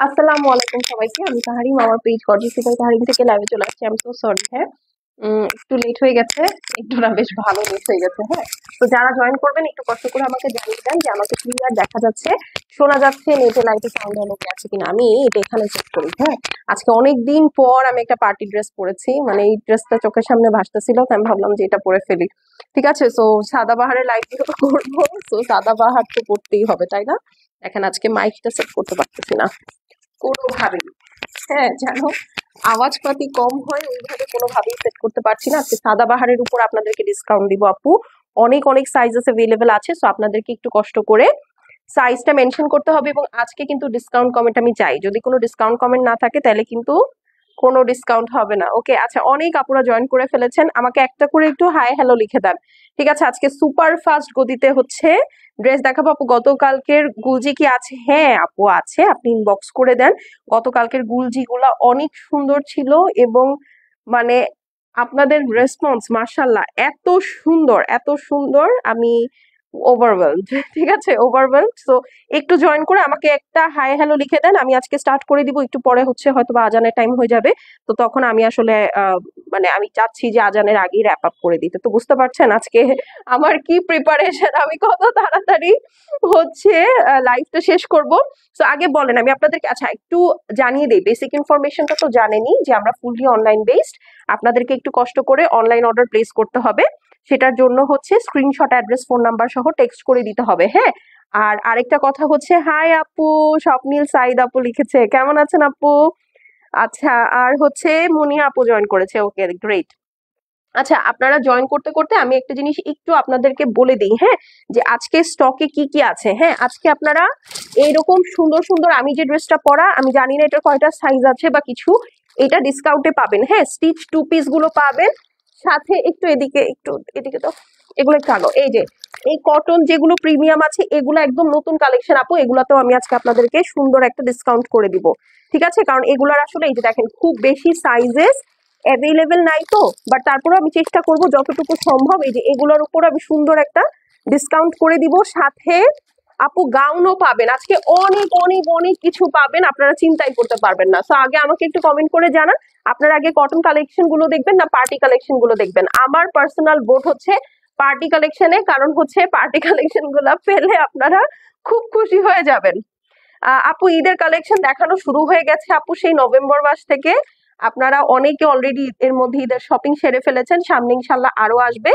আসসালামু আলাইকুম সবাইকে। আমি তাহারিম, আমার পেজ গর্জিয়াস বাই তাহারিম থেকে লাইভে চলে আসছি। আই এম সো সরি, হ্যাঁ। একটু লেট হয়ে গেছে, একটু না বেশ ভালো লেট হয়ে গেছে, হ্যাঁ। তো যারা জয়েন করবেন একটু কষ্ট করে আমাকে জানিয়ে দেন যে আমাকে ক্লিয়ার দেখা যাচ্ছে, শোনা যাচ্ছে, নেটে লাইটে সাউন্ড অনেক আছে কিনা। আমি এটা এখানে চেক করি, হ্যাঁ। আজকে অনেক দিন পর আমি একটা পার্টি ড্রেস পরেছি, মানে এই ড্রেসটা চোখের সামনে ভাসতেছিল, তো আমি ভাবলাম যে এটা পরে ফেলি। ঠিক আছে, সো সাদাবাহারের লাইভ করবো, সো সাদাবাহার তো করতেই হবে, তাই না? দেখেন আজকে মাইকটা সেট করতে পারতেছি না কোনোভাবেই, হ্যাঁ, যেন আওয়াজপাতি কম হয় ওইভাবে কোনোভাবেই সেট করতে পারছি না। আজকে সাদাবাহারের উপর আপনাদেরকে ডিসকাউন্ট দিব আপু। অনেক অনেক সাইজেস অ্যাভেলেবেল আছে, সো আপনাদেরকে একটু কষ্ট করে সাইজটা মেনশন করতে হবে। এবং আজকে কিন্তু ডিসকাউন্ট কমেন্ট আমি চাই, যদি কোনো ডিসকাউন্ট কমেন্ট না থাকে তাহলে কিন্তু কোনো ডিসকাউন্ট হবে না। ওকে, আচ্ছা, অনেক আপুরা জয়েন করে ফেলেছেন, আমাকে একটা করে একটু হাই হ্যালো লিখে দেন। ঠিক আছে, আজকে সুপার ফাস্ট গতিতে হচ্ছে ড্রেস দেখাবো আপু। গতকালকের গুলজি কি আছে? হ্যাঁ আপু আছে, আপনি ইনবক্স করে দেন। গতকালকের গুলজি গুলা অনেক সুন্দর ছিল, এবং মানে আপনাদের রেসপন্স মাশাল্লাহ এত সুন্দর, এত সুন্দর, আমি ওভারওয়েলড। ঠিক আছে, ওভারওয়েলড। সো একটু জয়েন করে আমাকে একটা হাই হ্যালো লিখে দেন, আমি আজকে স্টার্ট করে দিব। একটু পরে হচ্ছে হয়তো বা আজানের টাইম হয়ে যাবে, তো তখন আমি আসলে মানে আমি চাচ্ছি যে আজানের আগেই র্যাপ আপ করে দিতে। তো বুঝতে পারছেন আজকে আমার কি প্রিপারেশন, আমি কত তাড়াতাড়ি হচ্ছে লাইফটা শেষ করব। তো আগে বলেন, আমি আপনাদেরকে আচ্ছা একটু জানিয়ে দিই, বেসিক ইনফরমেশনটা তো জানেনই যে আমরা ফুললি অনলাইন বেসড। আপনাদেরকে একটু কষ্ট করে অনলাইন অর্ডার প্লেস করতে হবে, সেটার জন্য হচ্ছে স্ক্রিনশট, অ্যাড্রেস, ফোন নাম্বার সহ টেক্সট করে দিতে হবে, হ্যাঁ। আর আরেকটা কথা হচ্ছে, হাই আপু, স্বপ্নীল সাইদ আপু লিখেছে, কেমন আছেন আপু? আচ্ছা, আর হচ্ছে মুনিয়া আপু জয়েন করেছে, ওকে গ্রেট। আচ্ছা, আপনারা জয়েন করতে করতে আমি একটা জিনিস একটু আপনাদেরকে বলে দিই, হ্যাঁ, যে আজকে স্টকে কি কি আছে। হ্যাঁ, আজকে আপনারা এইরকম সুন্দর সুন্দর, আমি যে ড্রেসটা পরা, আমি জানি না এটা কয়টা সাইজ আছে বা কিছু, এটা ডিসকাউন্টে পাবেন, হ্যাঁ। স্টিচ টু পিস গুলো পাবেন, সাথে একটু এদিকে, একটু এদিকে, তো এগুলো একটু আনো। এই যে এই কটন যেগুলো প্রিমিয়াম আছে, এগুলো একদম নতুন কালেকশন আপু, এগুলাতেও আমি আজকে আপনাদেরকে সুন্দর একটা ডিসকাউন্ট করে দিব। ঠিক আছে, কারণ এগুলার আসলে এই যে দেখেন খুব বেশি সাইজেস অ্যাভেলেবেল নাই, তো বাট তারপরে আমি চেষ্টা করব যতটুকু সম্ভব এই যে এগুলোর উপর আমি সুন্দর একটা ডিসকাউন্ট করে দিব। সাথে আপু গাউনও পাবেন আজকে, অনেক অনেক অনেক কিছু পাবেন, আপনারা চিন্তাই করতে পারবেন না। সো আগে আমাকে একটু কমেন্ট করে জানান, আপনারা আগে কটন কালেকশন গুলো দেখবেন না পার্টি কালেকশন গুলো দেখবেন? আমার পার্সোনাল ভোট হচ্ছে পার্টি কালেকশনে, কারণ হচ্ছে পার্টি কালেকশন গুলা পেলে আপনারা খুব খুশি হয়ে যাবেন। আপু ঈদের কালেকশন দেখানো শুরু হয়ে গেছে আপু, সেই নভেম্বর মাস থেকে। আপনারা অনেকে অলরেডি এর মধ্যে ঈদের শপিং সেরে ফেলেছেন, সামনে ইনশাল্লাহ আরো আসবে,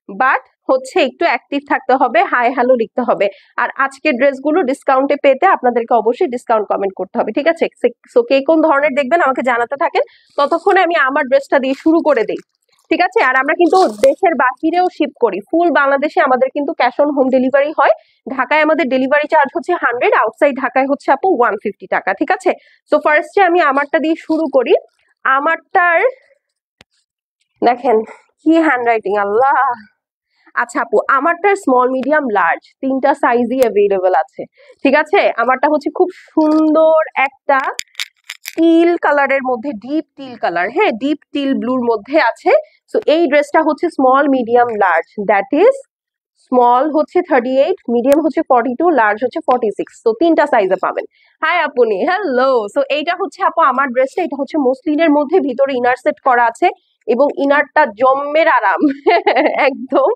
বাট হচ্ছে একটু অ্যাক্টিভ থাকতে হবে, হাই হ্যালো লিখতে হবে। আর আজকের ড্রেসগুলো ডিসকাউন্টে পেতে আপনাদেরকে অবশ্যই ডিসকাউন্ট কমেন্ট করতে হবে, ঠিক আছে? সো কে কোন ধরনের দেখবেন আমাকে জানাতে থাকেন, ততক্ষণে আমি আমার ড্রেসটা দিয়ে শুরু করে দিই। ঠিক আছে, আর আমরা কিন্তু দেশের বাহিরেও শিপ করি, ফুল বাংলাদেশে আমাদের কিন্তু ক্যাশ অন হোম ডেলিভারি হয়। ঢাকায় আমাদের ডেলিভারি চার্জ হচ্ছে 100, আউটসাইড ঢাকায় হচ্ছে আপু 150 টাকা। ঠিক আছে, তো ফার্স্টে আমি আমারটা দিয়ে শুরু করি। আমারটার দেখেন কি হ্যান্ডরাইটিং, আল্লাহ। আচ্ছা আপু, আমারটার স্মল মিডিয়াম লার্জ তিনটা সাইজই অ্যাভেলেবেল আছে। ঠিক আছে, আমারটা হচ্ছে খুব সুন্দর একটা টিল কালারের মধ্যে, ডিপ টিল কালার, হ্যাঁ, ডিপ টিল ব্লুর মধ্যে আছে। সো এই ড্রেসটা হচ্ছে small medium large, that is small হচ্ছে 38, মিডিয়াম হচ্ছে 42, লার্জ হচ্ছে 46। তো তিনটা সাইজে পাবেন। হাই আপনি, হ্যালো। সো এইটা হচ্ছে আপু আমার ড্রেসটা, এটা হচ্ছে মসলিনের মধ্যে, ভিতরে ইনার সেট করা আছে, এবং ইনারটা জম্মের আরাম। একদম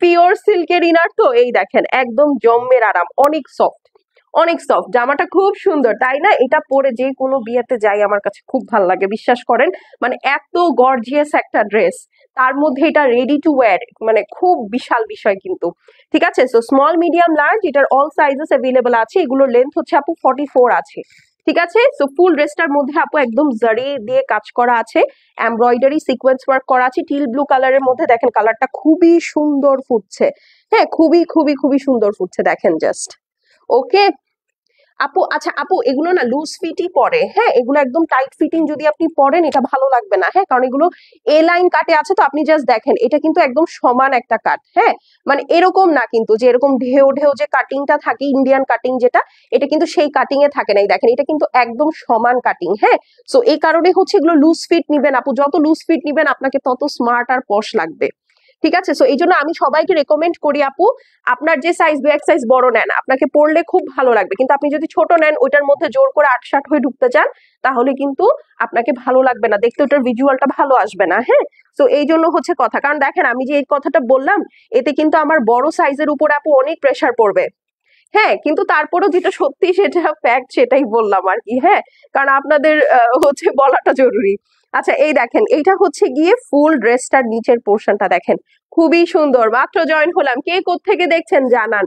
পিওর সিল্কের ইনার, তো এই দেখেন একদম জম্মের আরাম, অনেক সফট, অনেক সফট। জামাটা খুব সুন্দর, তাই না? এটা পরে যে কোনো বিয়েতে যাই আমার কাছে খুব ভালো লাগে, বিশ্বাস করেন। মানে এত গর্জিয়াস একটা ড্রেস, তার মধ্যে এটা রেডি টু ওয়্যার, মানে খুব বিশাল বিষয় কিন্তু। ঠিক আছে, সো স্মল মিডিয়াম লার্জ এটার অল সাইজেস অ্যাভেলেবল আছে, এগুলোর লেন্থ হচ্ছে আপু 44 আছে। ঠিক আছে, সো ফুল ড্রেসটার মধ্যে আপু একদম জারি দিয়ে কাজ করা আছে, এমব্রয়ডারি সিকোয়েন্স ওয়ার্ক করা আছে, টিল ব্লু কালারের মধ্যে। দেখেন কালারটা খুবই সুন্দর ফুটছে, হ্যাঁ, খুবই খুবই খুবই সুন্দর ফুটছে, দেখেন জাস্ট। ওকে আপু, আচ্ছা আপু, এগুলো না লুজ ফিটই পরে, হ্যাঁ, এগুলো একদম টাইট ফিটিং যদি আপনি পরেন এটা ভালো লাগবে না, হ্যাঁ, কারণ এগুলো এ লাইন কাটে আছে। তো আপনি জাস্ট দেখেন, এটা কিন্তু একদম সমান একটা কাট, হ্যাঁ, মানে এরকম না কিন্তু যে এরকম ঢেউ ঢেউ যে কাটিংটা থাকে, ইন্ডিয়ান কাটিং যেটা, এটা কিন্তু সেই কাটিং এ থাকে না। দেখেন এটা কিন্তু একদম সমান কাটিং, হ্যাঁ। সো এই কারণে হচ্ছে এগুলো লুজ ফিট নিবেন আপু, যত লুজ ফিট নিবেন আপনাকে তত স্মার্ট আর পশ লাগবে। ঠিক আছে। সো এই জন্য আমি সবাইকে রেকমেন্ড করি আপু, আপনার যে সাইজ দু এক সাইজ বড় নেন, আপনাকে পরলে খুব ভালো লাগবে। কিন্তু আপনি যদি ছোট নেন, ওইটার মধ্যে জোর করে আটসাট হয়ে ঢুকতে চান, তাহলে কিন্তু আপনাকে ভালো লাগবে না, দেখতে ওটার ভিজুয়ালটা ভালো আসবে না। হ্যাঁ, তো এই জন্য হচ্ছে কথা। কারণ দেখেন আমি যে এই কথাটা বললাম, এতে কিন্তু আমার বড় সাইজের উপর আপু অনেক প্রেসার পড়বে। হ্যাঁ, কিন্তু তারপরও যেটা সত্যি সেটা ফ্যাক্ট, সেটাই বললাম আর কি। হ্যাঁ, কারণ আপনাদের হচ্ছে বলাটা জরুরি। আচ্ছা, এই দেখেন, এইটা হচ্ছে গিয়ে ফুল ড্রেসটার নিচের পোর্শনটা দেখেন, খুবই সুন্দর। মাত্র জয়েন হলাম, কে কোত্থেকে দেখছেন জানান।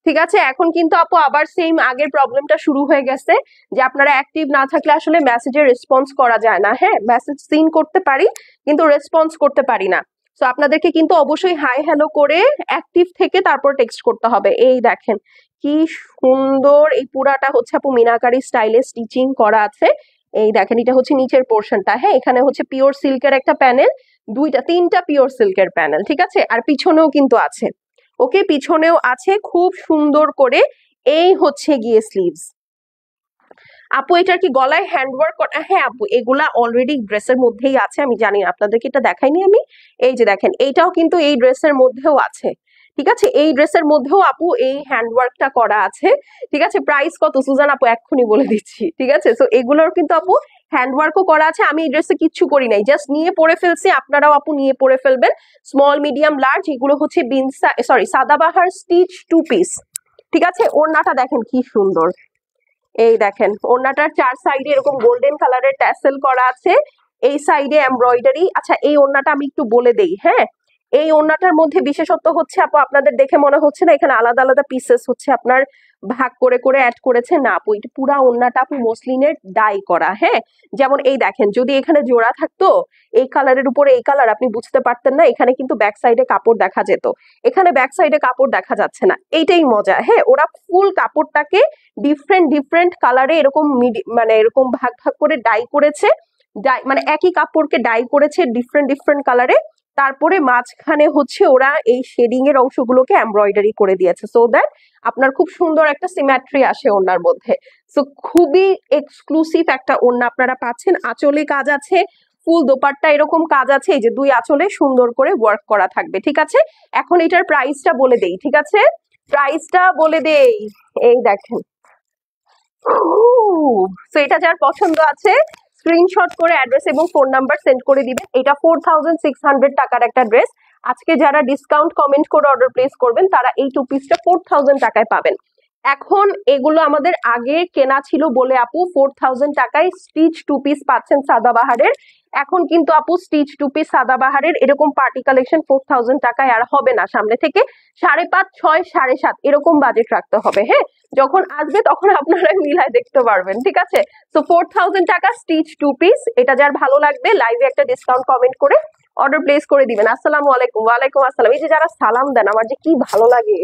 ঠিক আছে, এখন কিন্তু আপু আবার সেম আগের প্রবলেমটা শুরু হয়ে গেছে, যে আপনারা অ্যাক্টিভ না থাকলে আসলে মেসেজে রেসপন্স করা যায় না। হ্যাঁ, মেসেজ সিন করতে পারি কিন্তু রেসপন্স করতে পারি না। তো আপনাদেরকে কিন্তু অবশ্যই হাই হ্যালো করে অ্যাক্টিভ থেকে তারপর টেক্সট করতে হবে। এই দেখেন কি সুন্দর, এই পুরাটা হচ্ছে আপু মিনাকারি স্টাইলে স্টিচিং করা আছে। এই দেখেন, এটা হচ্ছে নিচের পোর্শনটা। হ্যাঁ, এখানে হচ্ছে পিওর সিল্কের একটা প্যানেল, দুইটা তিনটা পিওর সিল্কের প্যানেল। ঠিক আছে, আর পিছনেও কিন্তু আছে। ওকে, পিছনেও আছে খুব সুন্দর করে। এই হচ্ছে গিয়ে স্লিভস। আপু এটার কি গলায় হ্যান্ডওয়ার্ক করা? হ্যাঁ আপু, এগুলা অলরেডি ড্রেসের মধ্যেই আছে, আমি জানি না আপনাদেরকে এটা দেখাইনি আমি। এই যে দেখেন, এইটাও কিন্তু এই ড্রেসের মধ্যেও আছে। ঠিক আছে, এই ড্রেসের মধ্যেও আপু এই হ্যান্ডওয়ার্কটা করা আছে। ঠিক আছে, প্রাইস কত সুজান আপু এক্ষুনি বলে দিচ্ছি। ঠিক আছে, তো এগুলোর কিন্তু আপু হ্যান্ডওয়ার্কও করা আছে। আমি এই ড্রেসে কিচ্ছু করি নাই, জাস্ট নিয়ে পরে ফেলছি, আপনারাও আপু নিয়ে পরে ফেলবেন। স্মল মিডিয়াম লার্জ, এগুলো হচ্ছে সাদাবাহার স্টিচ 2 পিস। ঠিক আছে, ওড়নাটা দেখেন কি সুন্দর। এই দেখেন, ওড়নাটার 4 সাইডে এরকম গোল্ডেন কালারের ট্যাসেল করা আছে, এই সাইডে এমব্রয়ডারি। আচ্ছা, এই ওড়নাটা আমি একটু বলে দেই। হ্যাঁ, এই ওড়নাটার মধ্যে বিশেষত্ব হচ্ছে আপু, আপনাদের দেখে মনে হচ্ছে না এখানে আলাদা আলাদা পিসেস হচ্ছে আপনার ভাগ করে করে অ্যাড করেছে, না আপু, এটা পুরা ওড়নাটা আপু মসলিনের ডাই করা। হ্যাঁ, যেমন এই দেখেন, যদি এখানে জোড়া থাকতো এই কালারের উপরে এই কালার, আপনি বুঝতে পারতেন না, এখানে কিন্তু ব্যাক সাইডে কাপড় দেখা যেত, এখানে ব্যাক সাইডে কাপড় দেখা যাচ্ছে না। এইটাই মজা। হ্যাঁ, ওরা ফুল কাপড়টাকে ডিফারেন্ট ডিফারেন্ট কালারে এরকম মানে এরকম ভাগ ভাগ করে ডাই করেছে। ডাই মানে একই কাপড়কে ডাই করেছে ডিফারেন্ট ডিফারেন্ট কালারে, তারপরে মাঝখানে হচ্ছে ওরা এই শেডিং এর অংশগুলোকে এমব্রয়ডারি করে দিয়েছে, সো দ্যাট আপনার খুব সুন্দর একটা সিমেট্রি আসে ওড়নার মধ্যে। সো খুবই এক্সক্লুসিভ একটা ওড়না আপনারা পাচ্ছেন। আঁচলে কাজ আছে, ফুল দোপাট্টা এরকম কাজ আছে, এই যে দুই আঁচলে সুন্দর করে ওয়ার্ক করা থাকবে। ঠিক আছে, এখন এটার প্রাইসটা বলে দেই। ঠিক আছে, প্রাইসটা বলে দেই। এই দেখেন, তো এটা যার পছন্দ আছে স্ক্রিনশট করে অ্যাড্রেস এবং ফোন নাম্বার সেন্ড করে দিবেন। এটা 4600 টাকার একটা ড্রেস। আজকে যারা ডিসকাউন্ট কমেন্ট করে অর্ডার প্লেস করবেন, তারা এই 2 পিসটা 4000 টাকায় পাবেন। এখন এগুলো আমাদের আগে কেনা ছিল বলে আপু 4000 টাকায় স্টিচ 2 পিস পাচ্ছেন সাদাবাহারের। এখন কিন্তু আপু স্টিচ 2 পিস সাদাবাহারের এরকম পার্টি কালেকশন 4000 টাকায় আর হবে না। সামনে থেকে 5.5, 6, 7.5 এরকম বাজেট রাখতে হবে। হ্যাঁ, যখন আসবে তখন আপনারা মিলাই দেখতে পারবেন। ঠিক আছে, তো 4000 টাকা স্টিচ 2 পিস। এটা যার ভালো লাগবে লাইভে একটা ডিসকাউন্ট কমেন্ট করে অর্ডার প্লেস করে দিবেন। আসসালামু আলাইকুম। ওয়ালাইকুম আসসালাম। এই যে যারা সালাম দেন, আমার যে কি ভালো লাগে,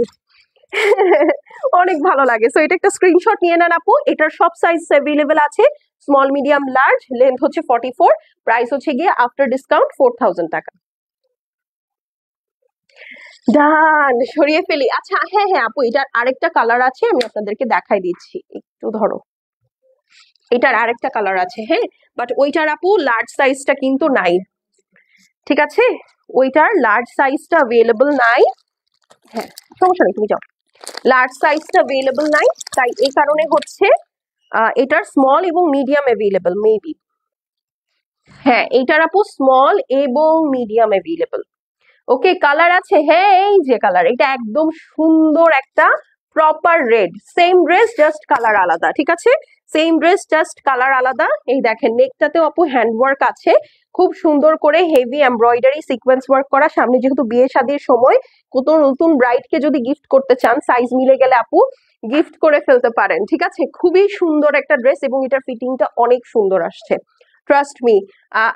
অনেক ভালো লাগে। সো এটা একটা স্ক্রিনশট নিয়ে নেন আপু। এটার সব সাইজ অ্যাভেলেবেল আছে, স্মল মিডিয়াম লার্জ, লেন্থ হচ্ছে 44, প্রাইস হচ্ছে গিয়ে আফটার ডিসকাউন্ট 4000 টাকা। ডান, সরিয়ে ফেলি। আচ্ছা, হ্যাঁ হ্যাঁ আপু, এটার আরেকটা কালার আছে, আমি আপনাদেরকে দেখাই দিচ্ছি, একটু ধরো। এটার আরেকটা কালার আছে। হ্যাঁ, বাট ওইটার আপু লার্জ সাইজটা কিন্তু নাই। ঠিক আছে, ওইটার লার্জ সাইজটা অ্যাভেলেবল নাই। হ্যাঁ, সমস্যা নেই, তুমি যাও। লার্জ সাইজটা অ্যাভেলেবল নাই, তাই এই কারণে হচ্ছে এটার স্মল এবং মিডিয়াম অ্যাভেলেবল মেবি। হ্যাঁ, এইটার আপু স্মল এবং মিডিয়াম অ্যাভেলেবল। ওকে, কালার আছে। হ্যাঁ, এই যে কালার, এটা একদম সুন্দর একটা proper red. Same dress, just colour আলাদা। ঠিক আছে, সেম ড্রেস, জাস্ট কালার আলাদা। এই দেখেন, নেকটাতেও আপু হ্যান্ড ওয়ার্ক আছে, খুব সুন্দর করে হেভি এমব্রয়ডারি সিকোয়েন্স ওয়ার্ক করা। সামনে যেহেতু বিয়ে শাদীর সময়, কত নতুন ব্রাইডকে যদি গিফট করতে চান, সাইজ মিলে গেলে আপু গিফট করে ফেলতে পারেন। ঠিক আছে, খুবই সুন্দর একটা ড্রেস এবং এটার ফিটিংটা অনেক সুন্দর আসছে, ট্রাস্ট মি।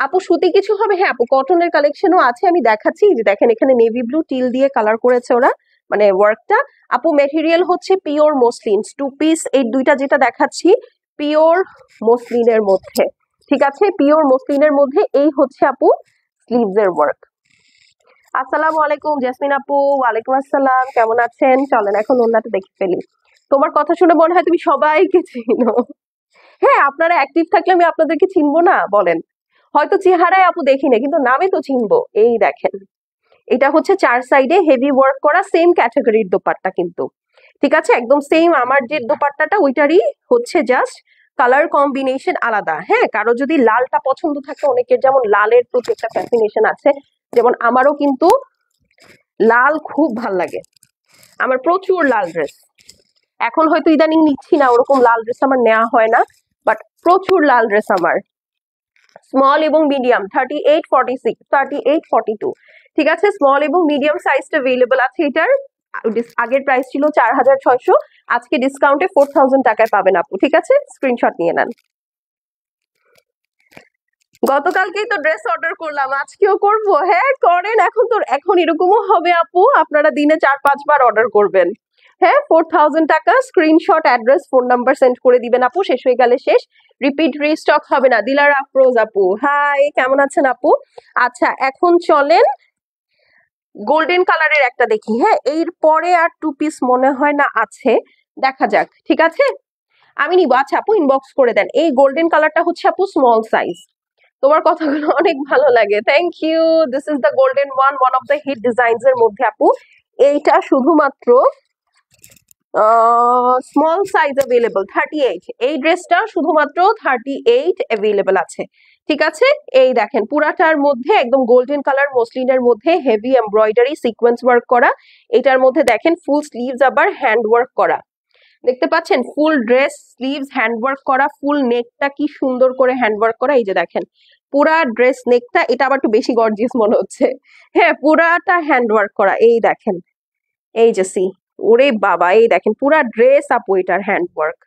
আপু সুতি কিছু হবে? হ্যাঁ আপু, কটনের কালেকশনও আছে, আমি দেখাচ্ছি। যে দেখেন, এখানে নেভি ব্লু টিল দিয়ে কালার করেছে ওরা, মানে ওয়ার্কটা। আপু মেটেরিয়াল হচ্ছে পিওর মসলিন 2 পিস, এই দুইটা যেটা দেখাচ্ছি পিওর মসলিনের মধ্যে। ঠিক আছে, পিওর মসলিনের মধ্যে। এই হচ্ছে আপু স্লিভস এর ওয়ার্ক। আসসালামু আলাইকুম জেসমিন আপু। ওয়ালাইকুম আসসালাম, কেমন আছেন? চলেন এখন ওনাটা দেখে ফেলি। তোমার কথা শুনে মনে হয় তুমি সবাইকে চিনো। হ্যাঁ, আপনারা অ্যাক্টিভ থাকলে আমি আপনাদেরকে চিনবো না বলেন? হয়তো চেহারায় আপু দেখি না, কিন্তু নামে তো চিনবো। এই দেখেন, এটা হচ্ছে 4 সাইডে হেভি ওয়ার্ক করা, সেম ক্যাটাগরির দোপাট্টা কিন্তু, ঠিক আছে, একদম সেম আমার যে দোপাট্টাটা ওইটারই হচ্ছে, জাস্ট কালার কম্বিনেশন আলাদা। হ্যাঁ, কারো যদি লালটা পছন্দ থাকে, অনেকের যেমন লালের প্রতি একটা ফ্যাসিনেশন আছে, যেমন আমারও কিন্তু লাল খুব ভাল লাগে, আমার প্রচুর লাল ড্রেস। এখন হয়তো ইদানিং নিচ্ছি না, ওরকম লাল ড্রেস আমার নেওয়া হয় না, বাট প্রচুর লাল ড্রেস আমার। স্মল এবং মিডিয়াম 38-46, 38-42, ঠিক আছে, স্মল এবং মিডিয়াম সাইজটা अवेलेबल আছে। এটার আগের প্রাইস ছিল 4600, আজকে ডিসকাউন্টে 4000 টাকায় পাবেন আপু, ঠিক আছে, স্ক্রিনশট নিয়ে নেন। গতকালকেই তো ড্রেস অর্ডার করলাম, আজকেও করব। হ্যাঁ করেন, এখন এরকমও হবে আপু, আপনারা দিনে 4-5 বার অর্ডার করবেন। হ্যাঁ, 4000 টাকা, screenshot, address, phone number send করে দিবেন আপু, শেষ হয়ে গেলে শেষ, রিপিট রিস্টক হবে না। দিলার আফরোজ আপু, হাই, কেমন আছেন আপু? আচ্ছা, এখন চলেন গোল্ডেন কালারের একটা দেখি। হ্যাঁ, এর পরে আর 2 পিস মনে হয় না আছে, দেখা যাক, ঠিক আছে, আমি নিব। আচ্ছা আপু, ইনবক্স করে দেন। এই গোল্ডেন কালারটা হচ্ছে আপু স্মল সাইজ। তোমার কথাগুলো অনেক ভালো লাগে, thank you. This is the golden one of the hit designs এর মধ্যে আপু। এইটা শুধুমাত্র স্মল সাইজ अवेलेबल 38। এই ড্রেসটা শুধুমাত্র 38 अवेलेबल আছে, ঠিক আছে। এই দেখেন, পুরাটার মধ্যে একদম গোল্ডেন কালার মসলিনের মধ্যে হেভি এমব্রয়ডারি সিকোয়েন্স ওয়ার্ক করা। এটার মধ্যে দেখেন ফুল স্লিভস আবার হ্যান্ড ওয়ার্ক করা, দেখতে পাচ্ছেন, ফুল ড্রেস স্লিভস হ্যান্ড ওয়ার্ক করা, ফুল নেকটা কি সুন্দর করে হ্যান্ড ওয়ার্ক করা। এই যে দেখেন পুরা ড্রেস নেকটা, এটা আবার একটু বেশি গর্জিয়াস মনে হচ্ছে। হ্যাঁ, পুরাটা হ্যান্ড ওয়ার্ক করা, এই দেখেন, এই যে সি, ওরে বাবা, এই দেখেন পুরা ড্রেস আপু এটার হ্যান্ড ওয়ার্ক,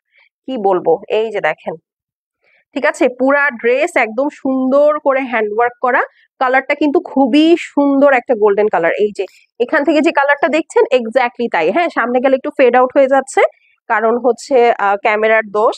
কি বলবো, এই যে দেখেন, ঠিক আছে, পুরা ড্রেস একদম সুন্দর করে হ্যান্ড ওয়ার্ক করা। কালারটা কিন্তু খুবই সুন্দর একটা গোল্ডেন কালার। এই যে এখান থেকে যে কালারটা দেখছেন এক্স্যাক্টলি তাই। হ্যাঁ, সামনে গেলে একটু ফেড আউট হয়ে যাচ্ছে, কারণ হচ্ছে ক্যামেরার দোষ,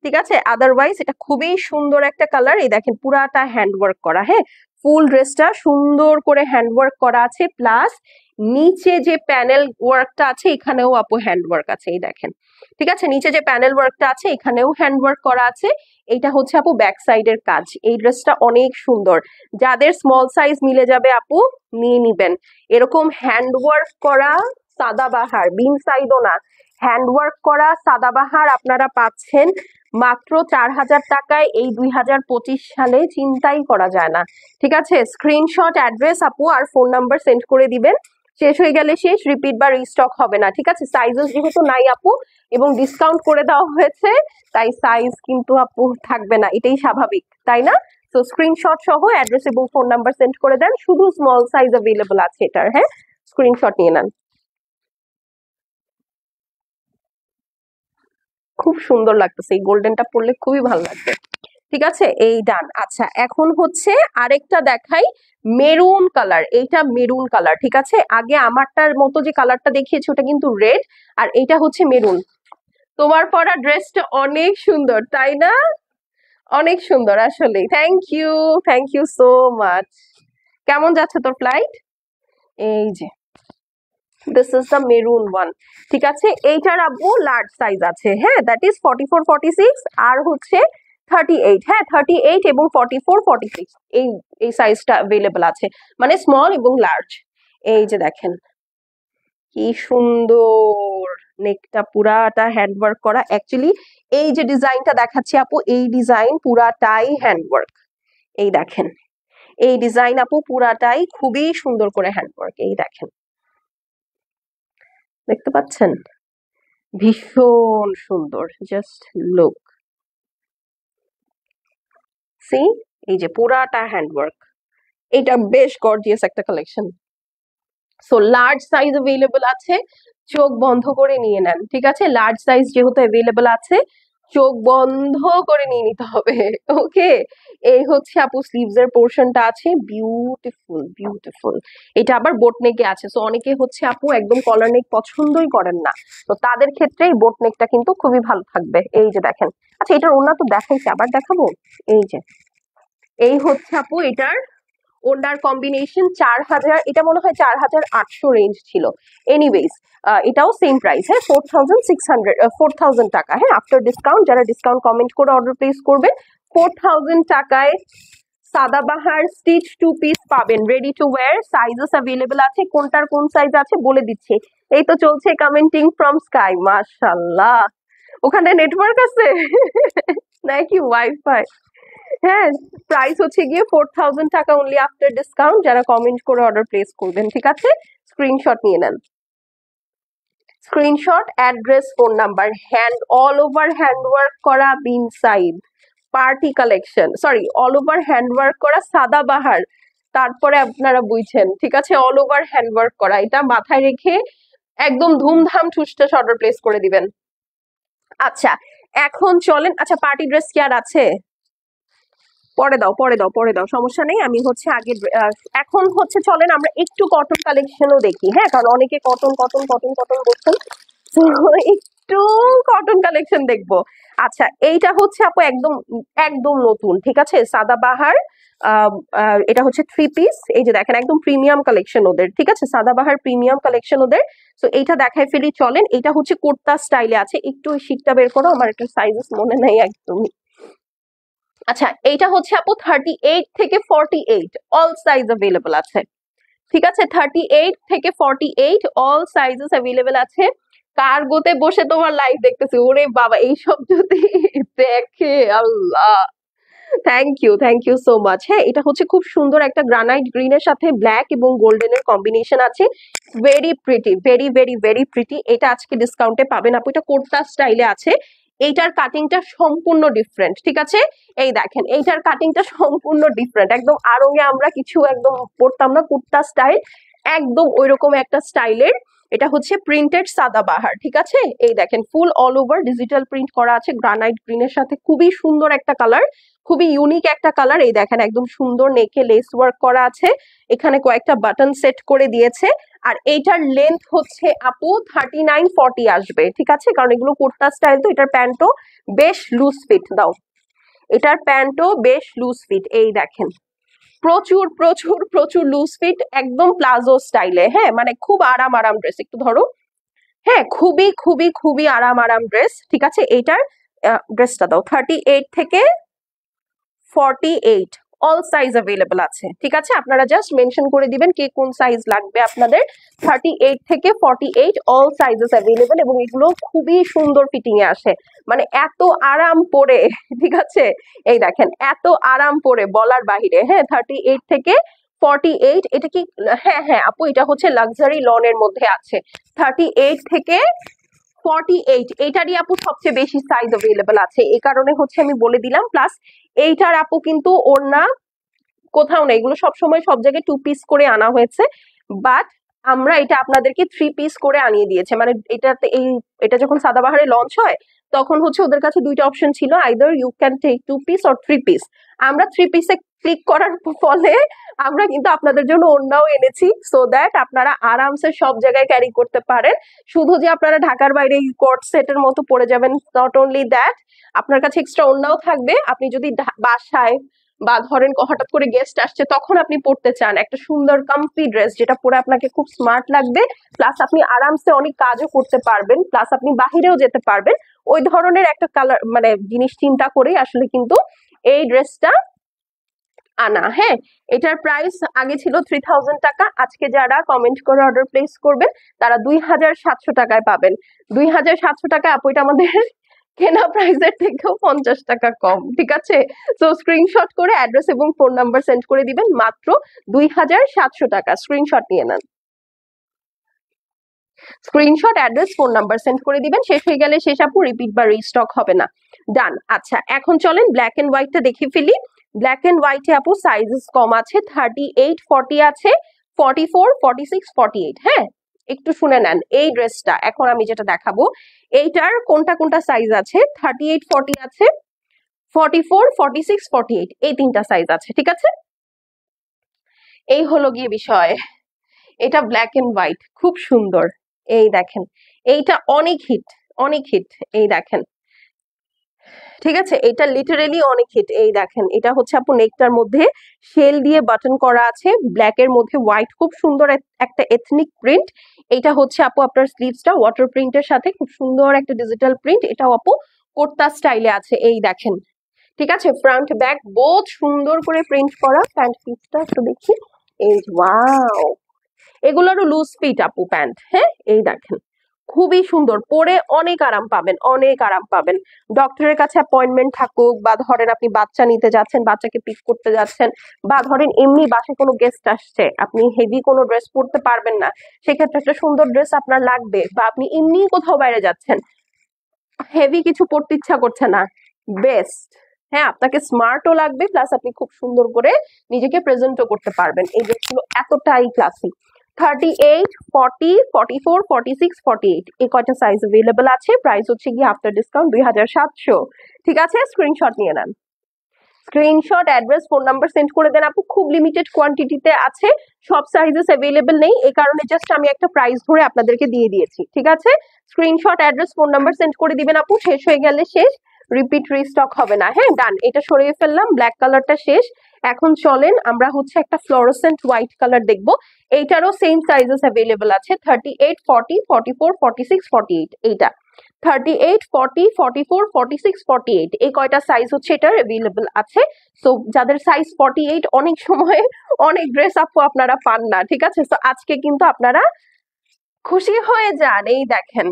ঠিক আছে, আদারওয়াইজ এটা খুবই সুন্দর একটা কালার। এই দেখেন পুরাটা হ্যান্ড ওয়ার্ক করা। হ্যাঁ, ফুল ড্রেসটা সুন্দর করে হ্যান্ড ওয়ার্ক করা আছে, প্লাস নিচে যে প্যানেল ওয়ার্কটা আছে এখানেও আপু হ্যান্ড ওয়ার্ক আছে, এই দেখেন, ঠিক আছে, নিচে যে প্যানেল ওয়ার্কটা আছে এখানেও হ্যান্ড ওয়ার্ক করা আছে। এইটা হচ্ছে আপু ব্যাক সাইডের কাজ। এই ড্রেসটা অনেক সুন্দর, যাদের স্মল সাইজ মিলে যাবে আপু নিয়ে নিবেন। এরকম হ্যান্ড ওয়ার্ক করা সাদাবাহার, বিন সাইডও না, হ্যান্ড ওয়ার্ক করা সাদাবাহার আপনারা পাচ্ছেন মাত্র 4000 টাকায়। এই 2025 সালে চিন্তাই করা যায় না, ঠিক আছে। স্ক্রিনশট, অ্যাড্রেস আপু আর ফোন নাম্বার সেন্ড করে দিবেন, শেষ হয়ে গেলে শেষ, রিপিট বা রিস্টক হবে না, ঠিক আছে। সাইজেস যেহেতু নাই আপু এবং ডিসকাউন্ট করে দেওয়া হয়েছে, তাই সাইজ কিন্তু আপু থাকবে না, এটাই স্বাভাবিক, তাই না? তো স্ক্রিনশট সহ অ্যাড্রেস এবং ফোন নাম্বার সেন্ড করে দেন, শুধু স্মল সাইজ अवेलेबल আছে এটার। হ্যাঁ, স্ক্রিনশট নিয়ে নেন, খুব সুন্দর লাগতেছে, এই গোল্ডেনটা পরলে খুবই ভালো লাগবে, ঠিক আছে, এই ডান। আচ্ছা, এখন হচ্ছে আরেকটা দেখাই, মেরুন কালার। এইটা মেরুন কালার, ঠিক আছে, আগে আমারটার মতো যে কালারটা দেখিয়েছি ওটা কিন্তু রেড, আর এটা হচ্ছে মেরুন। তোমার পরা ড্রেসটা অনেক সুন্দর, তাই না? অনেক সুন্দর আসলে, থ্যাংক ইউ সো মাচ। কেমন যাচ্ছে তোর ফ্লাইট? এই যে this is the maroon one, ঠিক আছে। এইটার আব্বু লার্জ সাইজ আছে, হ্যাঁ, দ্যাট ইজ 44-46 আর হচ্ছে 38। হ্যাঁ, 38 এবং 44-46 এই এই সাইজটা अवेलेबल আছে, মানে স্মল এবং লার্জ। এই যে দেখেন কি সুন্দর, নেকটা পুরাটা হ্যান্ড ওয়ার্ক করা। অ্যাকচুয়ালি এই যে ডিজাইনটা দেখাচ্ছি আপু, এই ডিজাইন পুরাটাই হ্যান্ড ওয়ার্ক। এই দেখেন, এই ডিজাইন আপু পুরাটাই খুবই সুন্দর করে হ্যান্ড ওয়ার্ক। এই দেখেন, দেখতে পাচ্ছেন, ভীষণ সুন্দর, জাস্ট লুক, সি, এই যে পুরাটা হ্যান্ড ওয়ার্ক। এটা বেশ গর্জিয়াস একটা collection. So large size available আছে, চোখ বন্ধ করে নিয়ে নেন, ঠিক আছে। লার্জ সাইজ যেহেতু अवेलेबल আছে, চোখ বন্ধ করে নিয়ে নিতে হবে, ওকে। এই হচ্ছে আপু স্লিভস এর পোর্শনটা আছে, বিউটিফুল বিউটিফুল। এটা আবার বোট নেকে আছে, সো অনেকে হচ্ছে আপু একদম কলার নেক পছন্দই করেন না, তো তাদের ক্ষেত্রে এই বোট নেকটা কিন্তু খুবই ভালো থাকবে। এই যে দেখেন, আচ্ছা এটার ওড়না তো দেখাইছি, আবার দেখাবো। এই যে এই হচ্ছে আপু এটার ওড়নার কম্বিনেশন। 4000, এটা মনে হয় 4800 রেঞ্জ ছিল। এনিওয়েজ এটাও সেম প্রাইস, হ্যাঁ, 4000 টাকা। হ্যাঁ, আফটার ডিসকাউন্ট, যারা ডিসকাউন্ট কমেন্ট করে অর্ডার প্লেস করবে 4000 টাকায় সাদাবাহার স্টিচ 2 পিস পাবেন, ready to wire, sizes available আছে, কোনটার কোন সাইজ আছে বলে দিচ্ছি। এই তো চলছে কমেন্টিং ফ্রম স্কাই, মাশাআল্লাহ। ওখানে নেটওয়ার্ক আছে নাকি ওয়াইফাই? হ্যাঁ, প্রাইস হচ্ছে গিয়ে 4000 টাকা অনলি আফটার ডিসকাউন্ট, যারা কমেন্ট করে অর্ডার প্লেস করবেন। ঠিক আছে, স্ক্রিনশট নিয়ে নেন, screenshot, address, phone number, hand all over handwork করা বিন side party collection, sorry all over handwork করা সাদাবাহার, তারপরে আপনারা বুঝছেন। ঠিক আছে, অল ওভার হ্যান্ডওয়ার্ক করা, এটা মাথায় রেখে একদম ধুমধাম ঠুসঠাস অর্ডার প্লেস করে দিবেন। আচ্ছা এখন চলেন, আচ্ছা পার্টি ড্রেস কি আর আছে? পরে দাও পরে দাও পরে দাও, সমস্যা নেই। আমি হচ্ছে আগে এখন হচ্ছে চলেন আমরা একটু কটন কালেকশনও দেখি, হ্যাঁ, কারণ অনেকে কটন কটন কটন কটন বলছেন, তো একটু কটন কালেকশন দেখবো। আচ্ছা এইটা হচ্ছে আপু একদম একদম নতুন, ঠিক আছে, সাদাবাহার, এটা হচ্ছে 3 পিস, এই যে দেখেন একদম প্রিমিয়াম কালেকশন ওদের, ঠিক আছে, সাদাবাহার প্রিমিয়াম কালেকশন ওদের। তো এইটা দেখাই ফেলি চলেন, এটা হচ্ছে কুর্তা স্টাইলে আছে, একটু শীটটা বের করো, আমার একটা সাইজেস মনে নেই একদমই। আচ্ছা এইটা হচ্ছে আপু 38 থেকে 48 অল সাইজ অ্যাভেলেবল আছে, ঠিক আছে, 38 থেকে 48 অল সাইজেস অ্যাভেলেবল আছে। কার্গোতে বসে তোমার লাইভ দেখতেছি, ওরে বাবা এইসব যদি দেখে Allah. Thank you so much. হ্যাঁ, এটা হচ্ছে খুব সুন্দর একটা গ্রানাইট গ্রিনের সাথে ব্ল্যাক এবং গোল্ডেনের কম্বিনেশন আছে, very pretty, very very very pretty. এটা আজকে ডিসকাউন্টে পাবেন আপু, এটা কুর্তা স্টাইলে আছে, এইটার কাটিংটা সম্পূর্ণ ডিফারেন্ট, ঠিক আছে, এই দেখেন এইটার কাটিংটা সম্পূর্ণ ডিফারেন্ট, একদম আরঙে আমরা কিছু একদম পড়তাম না, কুর্তা স্টাইল একদম ওইরকম একটা স্টাইলের। এটা হচ্ছে প্রিন্টেড সাদাবাহার, ঠিক আছে, এই দেখেন ফুল অল ওভার ডিজিটাল প্রিন্ট করা আছে গ্রানাইট গ্রিনের সাথে, খুবই সুন্দর একটা কালার, খুবই ইউনিক একটা কালার। এই দেখেন একদম সুন্দর নেকে লেস ওয়ার্ক করা আছে, এখানে কয়েকটা বাটন সেট করে দিয়েছে। আর এইটার লেন্থ হচ্ছে আপু 39-40 আসবে, ঠিক আছে, কারণ এগুলো কুর্তা স্টাইল, তো এটার প্যান্টও বেশ লুজ ফিট, দাও এটার প্যান্টও বেশ লুজ ফিট, এই দেখেন প্রচুর প্রচুর প্রচুর লুজ ফিট, একদম প্লাজো স্টাইলে, হ্যাঁ, মানে খুব আরাম আরাম ড্রেস, একটু ধরো, হ্যাঁ, খুবই খুবই খুবই আরাম আরাম ড্রেস, ঠিক আছে। এইটার ড্রেসটা দাও 38 থেকে 48 অল সাইজ অ্যাভেলেবল আছে, ঠিক আছে, আপনারা জাস্ট মেনশন করে দিবেন কে কোন সাইজ লাগবে আপনাদের। 38 থেকে 48 অল সাইজেস অ্যাভেলেবল, এবং এগুলো খুবই সুন্দর ফিটিং এ আসে, মানে এত আরাম পরে, ঠিক আছে, এই দেখেন এত আরাম পরে বলার বাহিরে। হ্যাঁ, 38 থেকে 48, এটা কি, হ্যাঁ হ্যাঁ আপু এটা হচ্ছে লাক্সারি লনের মধ্যে আছে, 38 থেকে 48 এইটারই আপু সবচেয়ে বেশি সাইজ অ্যাভেলেবল আছে, এই কারণে হচ্ছে আমি বলে দিলাম। প্লাস এইটার আপু কিন্তু ওড়না কোথাও নেই, এগুলো সবসময় সব জায়গায় 2 পিস করে আনা হয়েছে, বাট আমরা এটা আপনাদেরকে 3 পিস করে আনিয়ে দিয়েছে, মানে এটাতে এটা যখন সাদাবাহারে লঞ্চ হয় তখন হচ্ছে ওদের কাছে দুইটা অপশন ছিল, either you can take 2 piece or 3 piece. আমরা 3 পিসে ক্লিক করার ফলে আমরা কিন্তু আপনাদের জন্য ওড়নাও এনেছি, সো দ্যাট আপনারা আরামসে সব জায়গায় ক্যারি করতে পারেন। শুধু যে আপনারা ঢাকার বাইরে কোট সেটের মতো পরে যাবেন, নট অনলি দ্যাট, আপনার কাছে এক্সট্রা ওড়নাও থাকবে, আপনি যদি বাসায় বা ধরেন হঠাৎ করে গেস্ট আসছে তখন আপনি পড়তে চান একটা সুন্দর কমফি ড্রেস, যেটা পরে আপনাকে খুব স্মার্ট লাগবে, প্লাস আপনি আরামসে অনেক কাজও করতে পারবেন, প্লাস আপনি বাহিরেও যেতে পারবেন, ওই ধরনের একটা কালার মানে জিনিস চিন্তা করেই আসলে কিন্তু এই ড্রেসটা আনা। হ্যাঁ, এটার প্রাইস আগে ছিল 3000 টাকা, আজকে যারা কমেন্ট করে অর্ডার প্লেস করবেন তারা 2700 টাকায় পাবেন। 2700 টাকায় আপু এটা আমাদের কেনা প্রাইসের থেকেও 50 টাকা কম, ঠিক আছে। তো স্ক্রিনশট করে অ্যাড্রেস এবং ফোন নাম্বার সেন্ড করে দিবেন, মাত্র 2700 টাকা, স্ক্রিনশট নিয়ে নেন, screenshot, address, phone number send করে দিবেন, শেষ হয়ে গেলে শেষ আপু, রিপিট বা রিস্টক হবে না, ডান। আচ্ছা এখন চলেন ব্ল্যাক এন্ড হোয়াইটটা দেখে ফেলি। ব্ল্যাক এন্ড হোয়াইটে আপু সাইজেস কম আছে, 38, 40 আছে, 44, 46, 48। হ্যাঁ, একটু শুনে নেন এই ড্রেসটা এখন আমি যেটা দেখাবো, এইটার কোনটা কোনটা সাইজ আছে, 38, 40 আছে, 44, 46, 48, এই 3টা সাইজ আছে, ঠিক আছে। এই হলো গিয়ে বিষয়, এটা ব্ল্যাক এন্ড হোয়াইট খুব সুন্দর, এই দেখেন এইটা অনেক হিট, অনেক হিট, এই দেখেন, ঠিক আছে, এটা লিটারেলি অনেক হিট। এই দেখেন এটা হচ্ছে আপু নেকটার মধ্যে শেল দিয়ে বাটন করা আছে, ব্ল্যাক এর মধ্যে হোয়াইট, খুব সুন্দর একটা এথনিক প্রিন্ট। এটা হচ্ছে আপু আপনার স্লিভসটা ওয়াটার প্রিন্টের সাথে খুব সুন্দর একটা ডিজিটাল প্রিন্ট, এটাও আপু কুর্তা স্টাইলে আছে, এই দেখেন ঠিক আছে, ফ্রন্ট ব্যাক বোথ সুন্দর করে প্রিন্ট করা। প্যান্ট পিসটা একটু দেখি, এই ওয়াও, এগুলোরও লুজ ফিট আপু প্যান্ট। হ্যাঁ, এই দেখেন খুবই সুন্দর, পরে অনেক আরাম পাবেন, অনেক আরাম পাবেন। ডক্টরের কাছে অ্যাপয়েন্টমেন্ট থাকুক, বা ধরেন আপনি বাচ্চা নিতে যাচ্ছেন, বাচ্চাকে পিক করতে যাচ্ছেন, বা ধরেন এমনি বাসায় কোনো গেস্ট আসছে, আপনি হেভি কোনো ড্রেস পরতে পারবেন না, সেক্ষেত্রে একটা সুন্দর ড্রেস আপনার লাগবে, বা আপনি এমনি কোথাও বাইরে যাচ্ছেন, হেভি কিছু পরতে ইচ্ছা করছে না, বেস্ট। হ্যাঁ, আপনাকে স্মার্টও লাগবে, প্লাস আপনি খুব সুন্দর করে নিজেকে প্রেজেন্টও করতে পারবেন। এই ড্রেসগুলো এতটাই ক্লাসি। 38, 40, 44, 46, 48 এই কয়টা সাইজ अवेलेबल আছে। প্রাইস হচ্ছে গিয়ে আফটার ডিসকাউন্ট 2700। ঠিক আছে, স্ক্রিনশট নিয়ে নেন। Screenshot, address, phone number send করে দেন আপু। খুব লিমিটেড কোয়ান্টিটিতে আছে, সব সাইজেস अवेलेबल নেই, এই কারণে জাস্ট আমি একটা প্রাইস ধরে আপনাদেরকে দিয়ে দিয়েছি। ঠিক আছে, screenshot, address, phone number send করে দিবেন আপু। শেষ হয়ে গেলে শেষ, রিপিট রিস্টক হবে না। হ্যাঁ, ডান, এটা সরিয়ে ফেললাম, ব্ল্যাক কালারটা শেষ। এখন চলেন আমরা হচ্ছে একটা ফ্লোরোসেন্ট হোয়াইট কালার দেখবো। এইটারও সেম সাইজেস अवेलेबल আছে, 38, 40, 44, 46, 48। এইটা 38, 40, 44, 46, 48 এই কয়টা সাইজ হচ্ছে এটার अवेलेबल আছে। সো যাদের সাইজ 48 অনেক সময় অনেক ড্রেস আপু আপনারা পান না। ঠিক আছে, তো আজকে কিন্তু আপনারা খুশি হয়ে যান। এই দেখেন,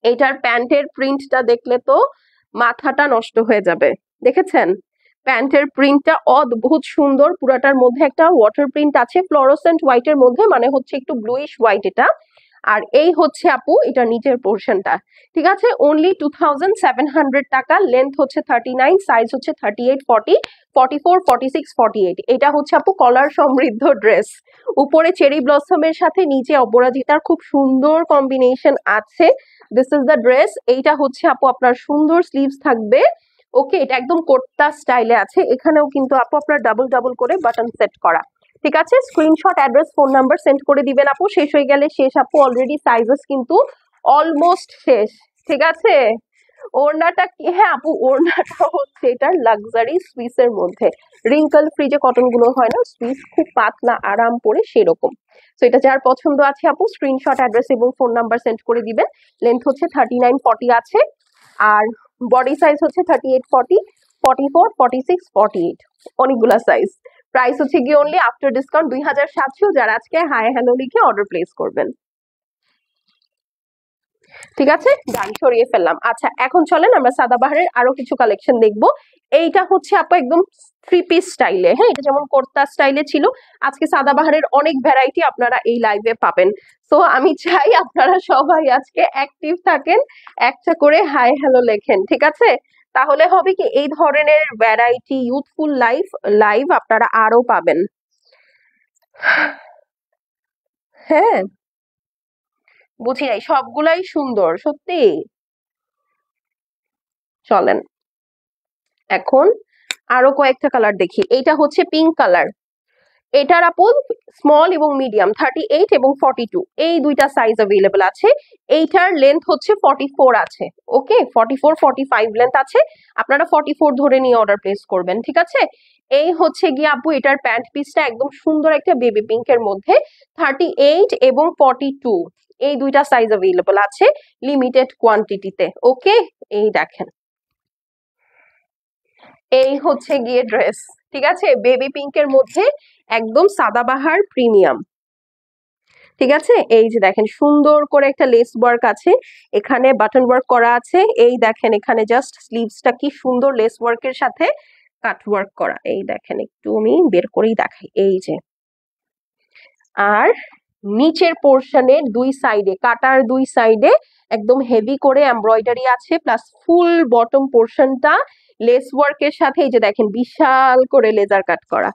এটার প্যান্টের প্রিন্টটা দেখলে তো মাথাটা নষ্ট হয়ে যাবে। দেখেছেন, প্যান্টের প্রিন্টটা অদ্ভুত সুন্দর, পুরাটার মধ্যে একটা ওয়াটার প্রিন্ট আছে ফ্লোরোসেন্ট হোয়াইটের মধ্যে, মানে হচ্ছে একটু ব্লুইশ হোয়াইট এটা। আর এই হচ্ছে আপু এটার নিচের পোর্শনটা। ঠিক আছে, অনলি 2700 টাকা। লেন্থ হচ্ছে 39, সাইজ হচ্ছে 38, 40, 44, 46, 48। এটা হচ্ছে আপু কলার সমৃদ্ধ ড্রেস, উপরে চেরি ব্লসমের সাথে নিচে অপরাজিতার খুব সুন্দর কম্বিনেশন আছে। This is the dress. এইটা হচ্ছে আপু আপনার সুন্দর স্লিভস থাকবে। ওকে, এটা একদম কোট্টা স্টাইলে আছে, এখানেও কিন্তু আপু আপনার ডাবল ডাবল করে বাটন সেট করা। ঠিক আছে, screenshot, address, phone number send করে দিবেন আপু। শেষ হয়ে গেলে শেষ আপু, অলরেডি সাইজেস কিন্তু অলমোস্ট শেষ। ঠিক আছে, ওড়নাটা কি, হ্যাঁ আপু ওড়নাটা হচ্ছে এটার লাক্সারি সুইসের মধ্যে, রিঙ্কল ফ্রি যে কটন গুলো হয় না, সুইস খুব পাতলা আরাম পরে সেরকম। তো এটা যার পছন্দ আছে আপু স্ক্রিনশট, অ্যাড্রেস এবং ফোন নাম্বার সেন্ড করে দিবেন। লেন্থ হচ্ছে 39, 40 আছে, আর বডি সাইজ হচ্ছে 38, 40, 44, 46, 48, অনেকগুলা সাইজ। প্রাইস হচ্ছে গিয়ে অনলি আফটার ডিসকাউন্ট 2700, যারা আজকে হাই হ্যালো লিখে অর্ডার প্লেস করবেন। ঠিক আছে, ডান, সরিয়ে ফেললাম। আচ্ছা, এখন চলেন আমরা সাদাবাহারের আরো কিছু কালেকশন দেখবো। এইটা হচ্ছে আপু একদম থ্রি পিস স্টাইলে। হ্যাঁ, এটা যেমন কোর্তা স্টাইলে ছিল, আজকে সাদাবাহারের অনেক ভ্যারাইটি আপনারা এই লাইভে পাবেন। তো আমি চাই আপনারা সবাই আজকে অ্যাক্টিভ থাকেন, একটা করে হাই হ্যালো লেখেন। ঠিক আছে, তাহলে হবে কি এই ধরনের ভ্যারাইটি ইউথফুল লাইভ আপনারা আরো পাবেন। হ্যাঁ, বুঝি নাই, সবগুলাই সুন্দর সত্যি। চলেন এখন আরো কয়েকটা কালার দেখি। এইটা হচ্ছে পিঙ্ক কালার। এটার আপু স্মল এবং মিডিয়াম 38 এবং 42 এই দুইটা সাইজ अवेलेबल আছে। এইটার লেন্থ হচ্ছে 44 আছে। ওকে, 44, 45 লেন্থ আছে, আপনারা 44 ধরে নিয়ে অর্ডার প্লেস করবেন। ঠিক আছে, এই হচ্ছে গিয়ে আপু এটার প্যান্ট পিসটা একদম সুন্দর একটা বেবি পিঙ্কের মধ্যে, 38 এবং 42 এই দুইটা সাইজ अवेलेबल আছে লিমিটেড কোয়ান্টিটিতে। ওকে, এই দেখেন, এই হচ্ছে গিয়ে ড্রেস। ঠিক আছে, বেবি পিঙ্কের মধ্যে একদম সাদাবাহার প্রিমিয়াম। ঠিক আছে, এই যে দেখেন সুন্দর করে একটা লেস ওয়ার্ক আছে, এখানে বাটন ওয়ার্ক করা আছে। এই দেখেন এখানে জাস্ট স্লিভসটা কি সুন্দর লেস ওয়ার্কের সাথে কাট ওয়ার্ক করা। এই দেখেন, একটু আমি বের করেই দেখাই, এই যে। আর নিচের পোর্শনে দুই সাইডে, কাটার দুই সাইডে একদম হেভি করে এমব্রয়ডারি আছে, প্লাস ফুল বটম পোর্শনটা লেস ওয়ার্কের সাথে এই যে দেখেন বিশাল করে লেজার কাট করা।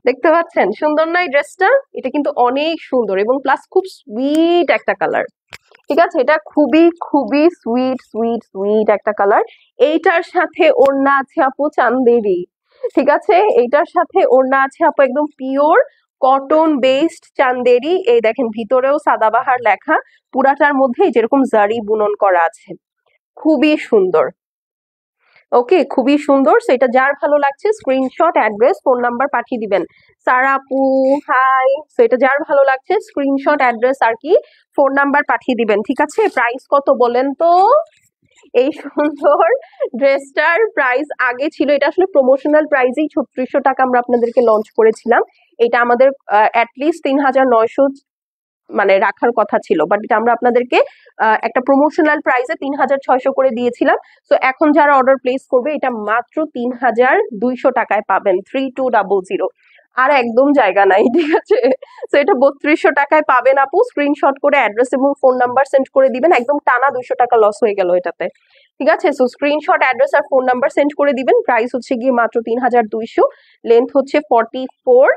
দেখতে পাচ্ছেন সুন্দর না এই ড্রেসটা? এটা কিন্তু অনেক সুন্দর এবং প্লাস খুব সুইট একটা কালার। ঠিক আছে, এটা খুবই খুবই সুইট সুইট সুইট একটা কালার। এইটার সাথে ওড়না আছে আপু চান্দেরি। ঠিক আছে, এইটার সাথে ওড়না আছে আপু একদম পিওর কটন বেসড চান্দেরি। এই দেখেন ভিতরেও সাদাবাহার লেখা, পুরাটার মধ্যে যেরকম জারি বুনন করা আছে, খুবই সুন্দর। ওকে, খুবই সুন্দর। সেটা যার ভালো লাগছে স্ক্রিনশট, অ্যাড্রেস, ফোন নাম্বার পাঠিয়ে দিবেন। সারা আপু হাই। সেটা যার ভালো লাগছে স্ক্রিনশট, অ্যাড্রেস আর কি ফোন নাম্বার পাঠিয়ে দিবেন। ঠিক আছে, প্রাইস কত বলেন তো? এই সুন্দর ড্রেসটার প্রাইস আগে ছিল, এটা আসলে প্রমোশনাল প্রাইসেই 3600 টাকা আমরা আপনাদেরকে লঞ্চ করেছিলাম। এটা আমাদের অ্যাটলিস্ট 3900 মানে রাখার কথা ছিল, বাট এটা আমরা আপনাদেরকে একটা প্রমোশনাল প্রাইসে 3600 করে দিয়েছিলাম। তো এখন যারা অর্ডার প্লেস করবে এটা মাত্র 3200 টাকায় পাবেন, 3200। আর একদম জায়গা নাই, ঠিক আছে? তো এটা 3200 টাকায় পাবেন আপু। স্ক্রিনশট করে অ্যাড্রেস এবং ফোন নাম্বার সেন্ড করে দিবেন, একদম টানা 200 টাকা লস হয়ে গেল এটাতে, ঠিক আছে? সো স্ক্রিনশট, অ্যাড্রেস আর ফোন নাম্বার সেন্ড করে দিবেন। প্রাইস হচ্ছে গিয়ে মাত্র 3200, লেন্থ হচ্ছে 44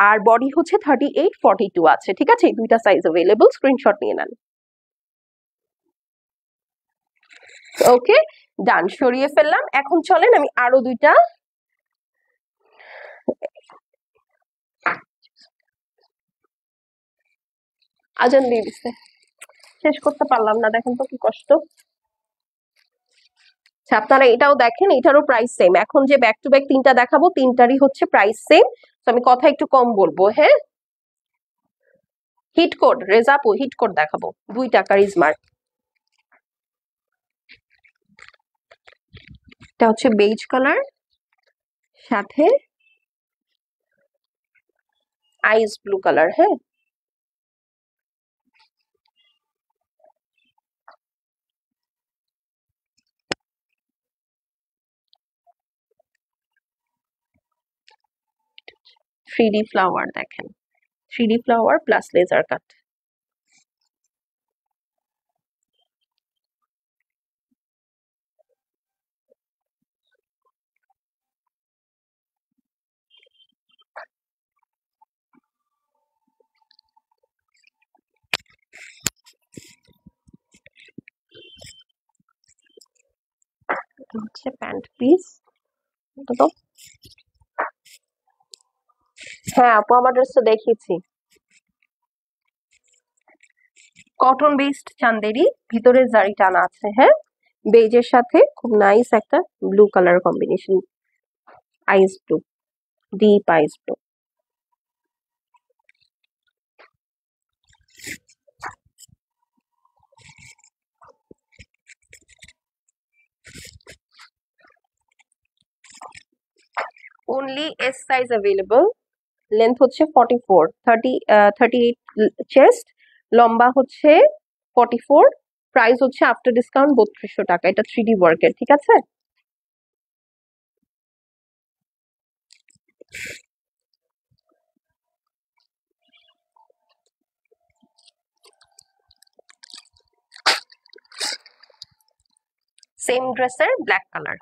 আর বডি হচ্ছে 38-42 আছে, ঠিক আছে? এই দুইটা সাইজ अवेलेबल, স্ক্রিনশট নিয়ে নেন। ওকে, ডান, সরিয়ে ফেললাম। এখন চলেন আমি আরো দুইটা আজান দিয়ে দিচ্ছে, শেষ করতে পারলাম না, দেখেন তো কি কষ্ট। আচ্ছা, আপনারা এটাও দেখেন, এটারও প্রাইস সেম। এখন যে ব্যাক টু ব্যাক তিনটা দেখাবো, তিনটারই হচ্ছে প্রাইস সেম। তো আমি কথা একটু কম বলবো, হ্যাঁ? হিট কোড রেজাপু, হিট কোড দেখাবো 2 টাকার ইজমার। এটা হচ্ছে বেজ কালার, সাথে আইস ব্লু কালার, হ্যাঁ? থ্রি ফ্লাওয়ার দেখেন, three flower plus laser cut. হচ্ছে প্যান্ট পিস, তো হ্যাঁ আপু আমার ড্রেসটা দেখিয়েছি, কটন বেসড চান্দেরি, ভিতরে জারি টানা আছে, হ্যাঁ? বেজের সাথে খুব নাইস একটা blue colour combination, ice blue, deep ice blue. Only S size available, length হচ্ছে 44, 38 চেস্ট, লম্বা হচ্ছে 44, প্রাইস হচ্ছে আফটার ডিসকাউন্ট 3200 টাকা। এটা 3D ওয়ার্কের, ঠিক আছে? সেম ড্রেসের ব্ল্যাক কালার।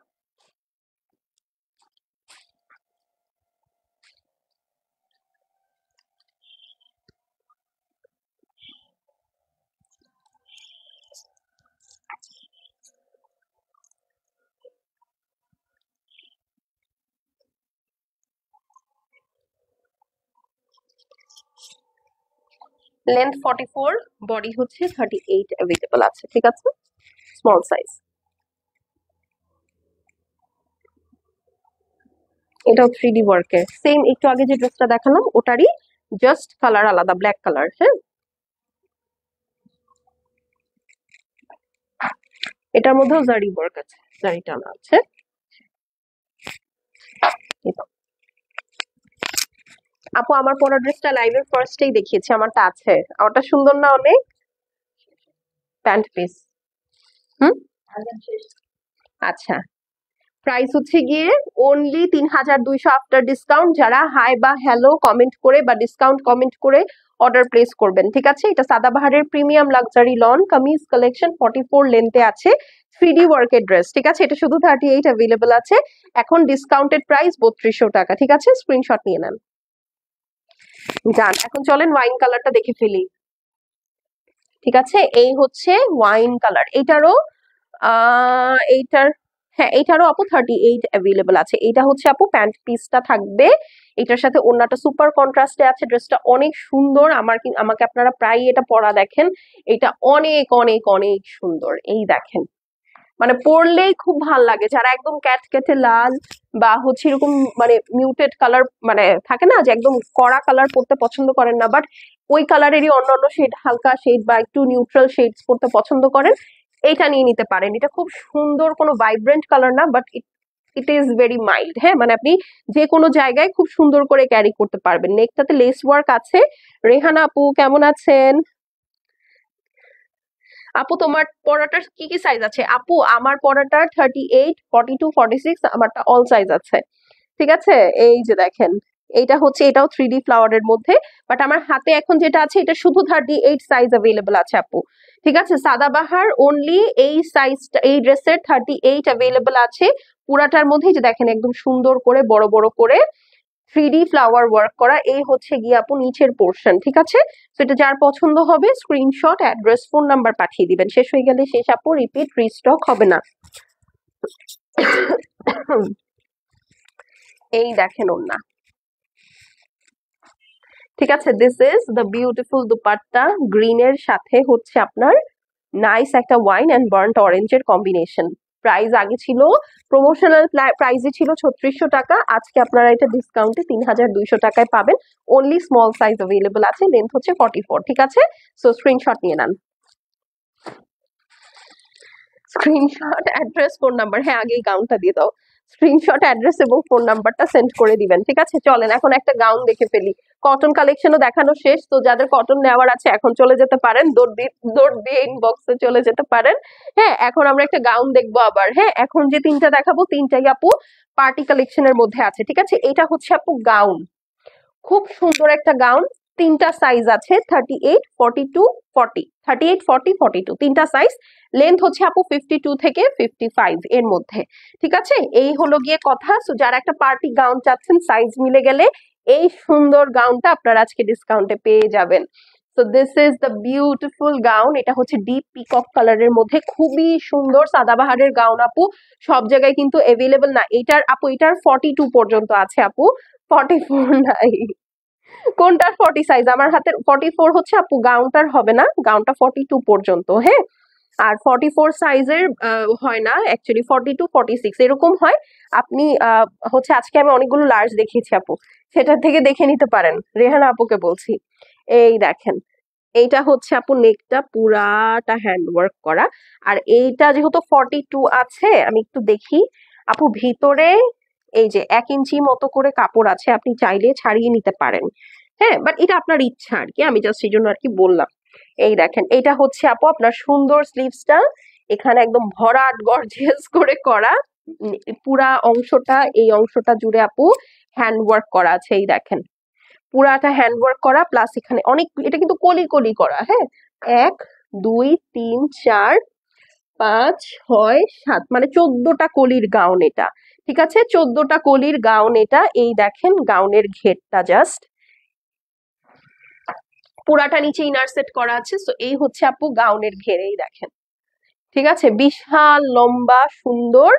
লেন্থ 44, বডি হচ্ছে 38 अवेलेबल আছে, ঠিক আছে? Small size. এটাও 3D ওয়ার্কের, সেম একটু আগে যে ড্রেসটা দেখালাম ওটারই জাস্ট কালার আলাদা, ব্ল্যাক কালার, হ্যাঁ? এটার মধ্যেও জারি ওয়ার্ক আছে, জারি টানা আছে। আপু আমার পরা ড্রেসটা লাইভের ফার্স্টেই দেখিয়েছি, আমারটা আছে, আমারটা সুন্দর না অনেক? প্যান্ট পিস, হুম, আচ্ছা। প্রাইস হচ্ছে গিয়ে অনলি 3200 আফটার ডিসকাউন্ট। যারা হাই বা হ্যালো কমেন্ট করে বা ডিসকাউন্ট কমেন্ট করে অর্ডার প্লেস করবেন, ঠিক আছে? এটা সাদাবাহারের premium luxury lawn kameez collection, 44 লেন্থে আছে, 3D ওয়ার্কের ড্রেস, ঠিক আছে? এটা শুধু 38 अवेलेबल আছে। এখন ডিসকাউন্টেড প্রাইস 3200 টাকা, ঠিক আছে? স্ক্রিনশট নিয়ে নেন। ডান, এখন চলেন ওয়াইন কালারটা দেখে ফেলি, ঠিক আছে? এই হচ্ছে ওয়াইন কালার, এটারও এইটার, হ্যাঁ এইটারও আপু 38 अवेलेबल আছে। এটা হচ্ছে আপু প্যান্ট পিসটা থাকবে, এটার সাথে ওড়নাটা সুপার কন্ট্রাস্টে আছে, ড্রেসটা অনেক সুন্দর। আমাকে আপনারা প্রায় এটা পরা দেখেন, এটা অনেক অনেক অনেক সুন্দর। এই দেখেন, মানে পরলেই খুব ভাল লাগে। যারা একদম ক্যাটকেটে লাল বা হচ্ছে এরকম মানে মিউটেড কালার, মানে থাকে না যে একদম কড়া কালার পরতে পছন্দ করেন না, বাট ওই কালারেরই অন্যান্য শেড, হালকা শেড বা একটু নিউট্রাল শেডস পরতে পছন্দ করেন, এইটা নিয়ে নিতে পারেন। এটা খুব সুন্দর, কোনো ভাইব্রেন্ট কালার না, but it is very mild. হ্যাঁ, মানে আপনি যে কোনো জায়গায় খুব সুন্দর করে ক্যারি করতে পারবেন। নেকটাতে লেস ওয়ার্ক আছে। রেহানা আপু কেমন আছেন? আপু তোমার পরাটার কি কি সাইজ আছে? আপু আমার পরাটার 38, 42, 46, আমারটা অল সাইজ আছে। ঠিক আছে, এই যে দেখেন, এইটা হচ্ছে, এটাও 3D ফ্লাওয়ারের মধ্যে, বাট আমার হাতে এখন যেটা আছে এটা শুধু 38 সাইজ অ্যাভেলেবল আছে আপু। ঠিক আছে, সাদাবাহার অনলি এই সাইজটা, এই ড্রেসের 38 অ্যাভেলেবল আছে। পুরাটার মধ্যে যে দেখেন একদম সুন্দর করে বড় বড় করে 3D ফ্লাওয়ার ওয়ার্ক করা, এই হচ্ছে গিয়ে আপু নিচের পোর্শন। ঠিক আছে, তো এটা যার পছন্দ হবে স্ক্রিনশট, অ্যাড্রেস, ফোন নাম্বার পাঠিয়ে দিবেন। শেষ হয়ে গেলে শেষ আপু, রিপিট রিস্টক হবে না। এই দেখেন ওন্না। ঠিক আছে, this is the beautiful dupatta. গ্রিনের সাথে হচ্ছে আপনার নাইস একটা ওয়াইন অ্যান্ড বার্ন্ট অরেঞ্জের কম্বিনেশন। প্রাইস আগে ছিল, প্রমোশনাল প্রাইসে ছিল 3600 টাকা, আজকে আপনারা এটা ডিসকাউন্টে 3200 টাকায় পাবেন। অনলি স্মল সাইজ অ্যাভেলেবল আছে, লেন্থ হচ্ছে 44। ঠিক আছে, সো স্ক্রিনশট নিয়ে নেন। স্ক্রিনশট, অ্যাড্রেস, ফোন নাম্বার, হ্যাঁ আগে এই গাউনটা দিয়ে দাও। স্ক্রিনশট, অ্যাড্রেস এবং ফোন নাম্বারটা সেন্ড করে দিবেন। ঠিক আছে, চলেন এখন একটা গাউন দেখে ফেলি। কটন কালেকশনও দেখানো শেষ, তো যাদের কটন নেওয়ার আছে এখন চলে যেতে পারেন, দৌড় দিয়ে ইনবক্সে চলে যেতে পারেন। হ্যাঁ, এখন আমরা একটা গাউন দেখবো আবার। হ্যাঁ, এখন যে তিনটা দেখাবো তিনটাই আপু পার্টি কালেকশনের মধ্যে আছে। ঠিক আছে, এটা হচ্ছে আপু গাউন, খুব সুন্দর একটা গাউন। তিনটা সাইজ আছে, 38, 42, 40, 38, 40, 42, তিনটা সাইজ। লেন্থ হচ্ছে আপু 52 থেকে 55 এর মধ্যে। ঠিক আছে, এই হলো গিয়ে কথা। সো যারা একটা পার্টি গাউন চাচ্ছেন সাইজ মিলে গেলে, এই সুন্দর গাউনটা আপনারা আজকে ডিসকাউন্টে পেয়ে যাবেন। So this is the beautiful gown. এটা হচ্ছে ডিপ পিকক কালারের মধ্যে, খুবই সুন্দর সাদাবাহারের গাউন আপু। সব জায়গায় কিন্তু অ্যাভেলেবল না। এটার আপু, এটার 42 পর্যন্ত আছে আপু, 44 নাই। কোনটার 40 সাইজ? আমার হাতের 44 হচ্ছে আপু, গাউনটার হবে না, গাউনটা 42 পর্যন্ত। হ্যাঁ, আর 44 সাইজের হয় না অ্যাকচুয়ালি, 42, 46 এরকম হয়। আপনি হচ্ছে আজকে আমি অনেকগুলো লার্জ দেখিয়েছি আপু, সেটা থেকে দেখে নিতে পারেন। রেহানা আপুকে বলছি, এই দেখেন, এইটা হচ্ছে আপু নেকটা পুরাটা হ্যান্ড ওয়ার্ক করা। আর এইটা যেহেতু 42 আছে, আমি একটু দেখি আপু, ভিতরে এই যে 1 ইঞ্চি মতো করে কাপড় আছে, আপনি চাইলে ছাড়িয়ে নিতে পারেন। হ্যাঁ, বাট এটা আপনার ইচ্ছা আর কি, আমি জাস্ট এই জন্য আর কি বললাম। এই দেখেন, এটা হচ্ছে আপু আপনার সুন্দর স্লিভসটা, এখানে একদম ভরাট গর্জিয়াস করে করা। পুরা অংশটা, এই অংশটা জুড়ে আপু হ্যান্ড ওয়ার্ক করা আছে। এই দেখেন, পুরাটা হ্যান্ড ওয়ার্ক করা, প্লাস এখানে অনেক, এটা কিন্তু কলি কলি করা। হ্যাঁ, 1, 2, 3, 4, 5, 6, 7, মানে 14টা কলির গাউন এটা। ঠিক আছে, 14টা কলির গাউন এটা। এই দেখেন গাউনের ঘেরটা জাস্ট, পুরাটা নিচে ইনার সেট করা আছে। সো এই হচ্ছে আপু গাউনের ঘের, এই দেখেন। ঠিক আছে, বিশাল লম্বা সুন্দর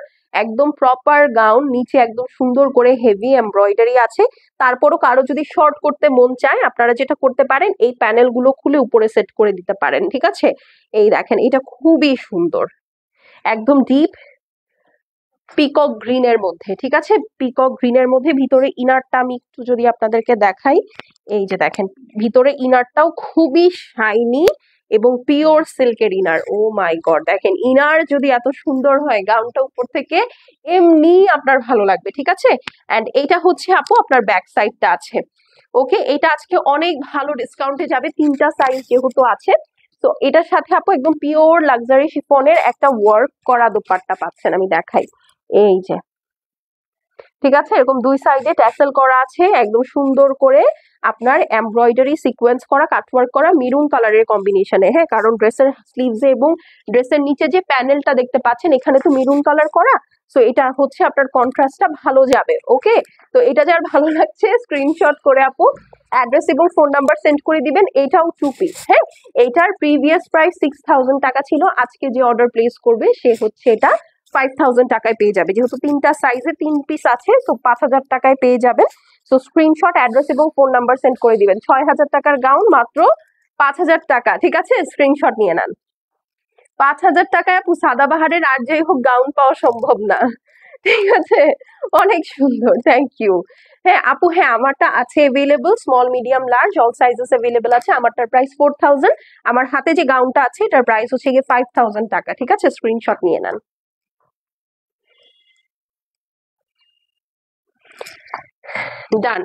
একদম প্রপার গাউন, নিচে একদম সুন্দর করে হেভি এমব্রয়ডারি আছে। তারপরও কারো যদি শর্ট করতে মন চায়, আপনারা যেটা করতে পারেন, এই প্যানেল গুলো খুলে উপরে সেট করে দিতে পারেন। ঠিক আছে, এই দেখেন, এটা খুবই সুন্দর, একদম ডিপ পিকক গ্রিনের মধ্যে। ঠিক আছে, পিকক গ্রিনের মধ্যে ভিতরে ইনারটা আমি একটু যদি আপনাদেরকে দেখাই, এই যে দেখেন, ভিতরে ইনারটাও খুবই শাইনি এবং পিওর সিল্কের ইনার। ও মাই গড, দেখেন ইনার যদি এত সুন্দর হয়, গাউনটা উপর থেকে এমনি আপনার ভালো লাগবে। ঠিক আছে, এন্ড এইটা হচ্ছে আপু আপনার ব্যাক সাইডটা আছে। ওকে, এটা আজকে অনেক ভালো ডিসকাউন্টে যাবে, তিনটা সাইজ যেহেতু আছে। তো এটার সাথে আপু একদম পিওর লাক্সারি শিফনের একটা ওয়ার্ক করা দোপাট্টা পাচ্ছেন, আমি দেখাই। এই যে, ঠিক আছে, এরকম দুই সাইডে ট্যাসেল করা আছে, একদম সুন্দর করে আপনার এমব্রয়ডারি সিকোয়েন্স করা, কাটওয়ার্ক করা, মেরুন কালারের কম্বিনেশনে। হ্যাঁ, কারণ ড্রেসের স্লিভসে এবং ড্রেসের নিচে যে প্যানেলটা দেখতে পাচ্ছেন, এখানে তো মেরুন কালার করা। সো এটা হচ্ছে আপনার কন্ট্রাস্টটা ভালো যাবে। ওকে, তো এটা যার ভালো লাগছে স্ক্রিনশট করে আপু অ্যাড্রেস এবং ফোন নাম্বার সেন্ড করে দিবেন। এইটাও 2 পিস। হ্যাঁ, এইটার প্রিভিয়াস প্রাইস 6000 টাকা ছিল, আজকে যে অর্ডার প্লেস করবে সে হচ্ছে এটা 5000 টাকায় পেয়ে যাবে, যেহেতু তিনটা সাইজে 3 পিস আছে। সো 5000 টাকায় পেয়ে যাবে। সো স্ক্রিনশট, অ্যাড্রেস এবং ফোন নাম্বার সেন্ড করে দিবেন। 6000 টাকার গাউন মাত্র 5000 টাকা। ঠিক আছে, স্ক্রিনশট নিয়ে নেন। 5000 টাকায় আপু সাদাবাহারের আর যাই হোক গাউন পাওয়া সম্ভব না। ঠিক আছে, অনেক সুন্দর, থ্যাংক ইউ। হ্যাঁ আপু, হ্যাঁ আমারটা আছে available, small medium large all sizes available আছে। আমারটার প্রাইস 4000। আমার হাতে যে গাউনটা আছে এটার প্রাইস হচ্ছে গিয়ে 5000 টাকা। ঠিক আছে, স্ক্রিনশট নিয়ে নেন। ডান।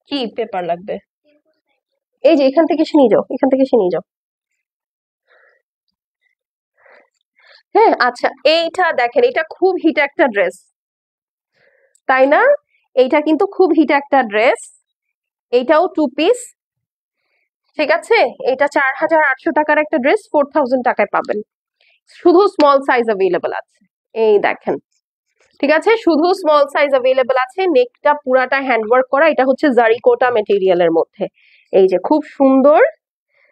কি পেপার লাগবে? এই যে এখান থেকে এসে নিয়ে যাও, এখান থেকে এসে নিয়ে যাও। হ্যাঁ আচ্ছা, এইটা দেখেন, এটা খুব হিট একটা ড্রেস, তাই না? এইটা কিন্তু খুব হিট একটা ড্রেস। এইটাও 2 পিস। ঠিক আছে, এটা 4800 টাকার একটা ড্রেস 4000 টাকায় পাবেন। শুধু স্মল সাইজ অ্যাভেলেবল আছে, এই দেখেন। ঠিক আছে, শুধু স্মল সাইজ অ্যাভেলেবল আছে। নেকটা পুরাটা হ্যান্ডওয়ার্ক করা, এটা হচ্ছে জারিকোটা মেটেরিয়ালের মধ্যে। এই যে খুব সুন্দর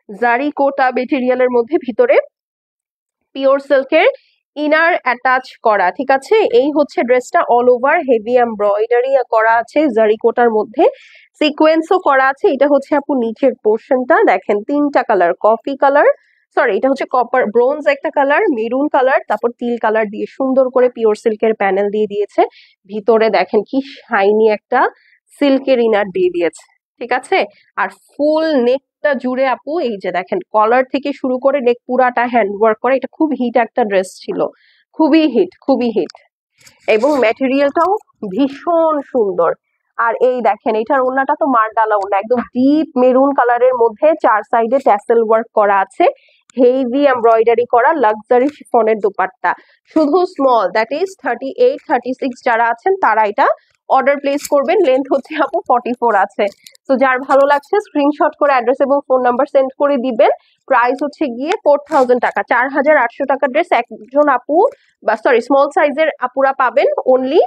জারিকোটা মেটেরিয়ালের মধ্যে ভিতরে পিওর সিল্কের ইনার অ্যাটাচ করা। ঠিক আছে, এই হচ্ছে ড্রেসটা, অল ওভার হেভি এমব্রয়ডারি করা আছে জারিকোটার মধ্যে, সিকোয়েন্সও করা আছে। এটা হচ্ছে আপু নিচের পোর্শনটা দেখেন, 3টা কালার, কফি কালার, সরি এটা হচ্ছে কপার ব্রোঞ্জ একটা কালার, মেরুন কালার, তারপর তিল কালার দিয়ে সুন্দর করে পিওর সিল্কের প্যানেল দিয়ে দিয়েছে। ভিতরে দেখেন কি শাইনি একটা সিল্কের ইনার দিয়ে দিয়েছে। ঠিক আছে, আর ফুল নেকটা জুড়ে আপু এই যে দেখেন, কলার থেকে শুরু করে নেক পুরাটা হ্যান্ড ওয়ার্ক করা। এটা খুব হিট একটা ড্রেস ছিল, খুবই হিট, খুবই হিট, এবং ম্যাটেরিয়ালটাও ভীষণ সুন্দর। আর এই দেখেন, এটার ওড়নাটা তো মারডালা ওড়না, একদম ডিপ মেরুন কালারের মধ্যে 4 সাইডে ট্যাসেল ওয়ার্ক করা আছে, হেভি এমব্রয়ডারি করা লাক্সারি শিফনের দোপাট্টা। শুধু স্মল, দ্যাট ইজ 38 36 যারা আছেন তারা এটা অর্ডার প্লেস করবেন। লেন্থ হচ্ছে আপু 44 আছে। তো যার ভালো লাগছে স্ক্রিনশট করে অ্যাড্রেস এবং ফোন নাম্বার সেন্ড করে দিবেন। প্রাইস হচ্ছে গিয়ে 4000 টাকা, 4800 টাকা ড্রেস একজন আপু, বা সরি স্মল সাইজের আপুরা পাবেন অনলি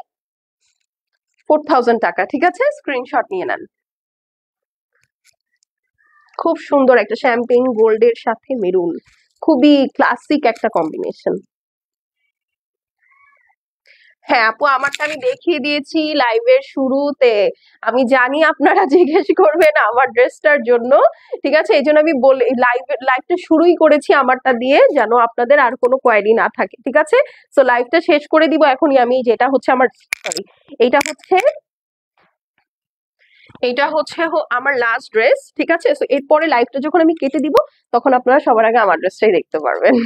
4000 টাকা। ঠিক আছে, স্ক্রিনশট নিয়ে নেন। খুব সুন্দর একটা শ্যাম্পেন গোল্ডের সাথে মেরুন, খুবই ক্লাসিক একটা কম্বিনেশন। হ্যাঁ আপু, আমারটা আমি দেখিয়ে দিয়েছি লাইভের শুরুতে। আমি জানি আপনারা জিজ্ঞেস করবেন আমার ড্রেসটার জন্য। ঠিক আছে, এই জন্য আমি বলে লাইভটা শুরুই করেছি আমারটা দিয়ে, যেন আপনাদের আর কোনো কোয়ারি না থাকে। ঠিক আছে, সো লাইভটা শেষ করে দিব এখনই আমি। যেটা হচ্ছে আমার, সরি এইটা হচ্ছে, এইটা হচ্ছে আমার লাস্ট ড্রেস। ঠিক আছে, সো এরপরে লাইভটা যখন আমি কেটে দিব তখন আপনারা সবার আগে আমার ড্রেসটাই দেখতে পারবেন।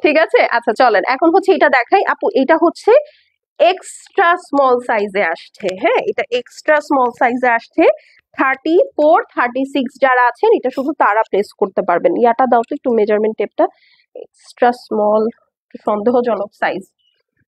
ঠিক আছে, আচ্ছা চলেন এখন হচ্ছে এটা দেখাই আপু। এটা হচ্ছে এক্সট্রা স্মল সাইজে আসছে। হ্যাঁ, এটা এক্সট্রা স্মল সাইজে আসছে। 34 36 যারা আছেন এটা শুধু তারা প্লেস করতে পারবেন। ইয়াটা দাও তো একটু, মেজারমেন্ট টেপটা। এক্সট্রা স্মল, সন্দেহজনক সাইজ।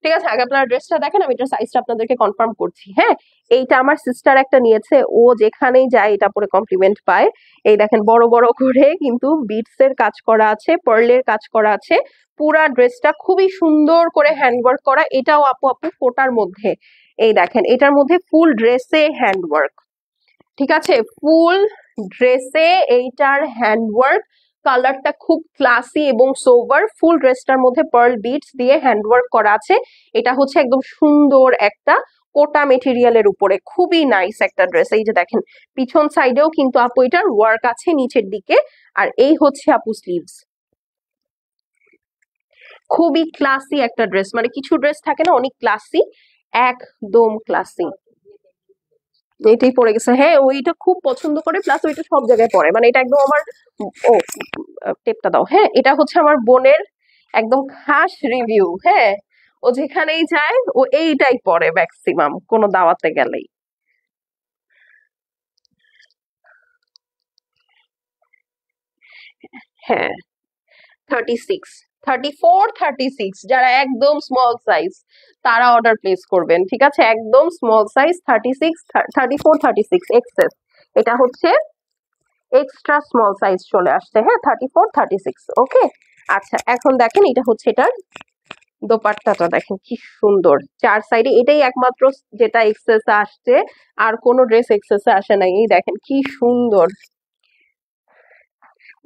ঠিক আছে, আগে আপনারা ড্রেসটা দেখেন, আমি এটার সাইজটা আপনাদেরকে কনফার্ম করছি। হ্যাঁ, এইটা আমার সিস্টার একটা নিয়েছে, ও যেখানেই যায় এটা পরে কমপ্লিমেন্ট পায়। এই দেখেন বড় বড় করে কিন্তু বিটস এর কাজ করা আছে, পার্লের কাজ করা আছে। পুরা ড্রেসটা খুবই সুন্দর করে হ্যান্ডওয়ার্ক করা। এটাও আপু আপু কোটার মধ্যে, এই দেখেন এটার মধ্যে ফুল ড্রেসে হ্যান্ডওয়ার্ক। ঠিক আছে, ফুল ড্রেসে এইটার হ্যান্ডওয়ার্ক, কালারটা খুব ক্লাসি এবং সোবার। ফুল ড্রেসটার মধ্যে পার্ল বিটস দিয়ে হ্যান্ডওয়ার্ক করা আছে। এটা হচ্ছে একদম সুন্দর একটা কোটা মেটেরিয়ালের উপরে, খুবই নাইস একটা ড্রেস। এই যে দেখেন পিছন সাইডেও কিন্তু আপু এটার ওয়ার্ক আছে নিচের দিকে। আর এই হচ্ছে আপু স্লিভস। খুবই ক্লাসি একটা ড্রেস, মানে কিছু ড্রেস থাকে না অনেক ক্লাসি, একদম ক্লাসি। এটাই পড়ে গেছে, হ্যাঁ ওইটা খুব পছন্দ করে, প্লাস ওইটা সব জায়গায় পড়ে, মানে এটা একদম আমার, ও টেপটা দাও। হ্যাঁ, এটা হচ্ছে আমার বোনের একদম খাস রিভিউ। হ্যাঁ, ও যেখানেই যায় ও এইটাই পড়ে ম্যাক্সিমাম কোনো দাওয়াতে গেলেই। হ্যাঁ, 36, 34 36 যারা একদম স্মল সাইজ তারা অর্ডার প্লেস করবেন। ঠিক আছে, একদম স্মল সাইজ 36 34 36 এক্সেস। এটা হচ্ছে এক্সট্রা স্মল সাইজ চলে আসছে। হ্যাঁ, 34 36। ওকে, আচ্ছা এখন দেখেন এটা হচ্ছে এটার দোপাট্টাটা দেখেন কি সুন্দর, 4 সাইডে। এটাই একমাত্র যেটা এক্সেস আসছে, আর কোনো ড্রেস এক্সেস আসে নাই। এই দেখেন কি সুন্দর,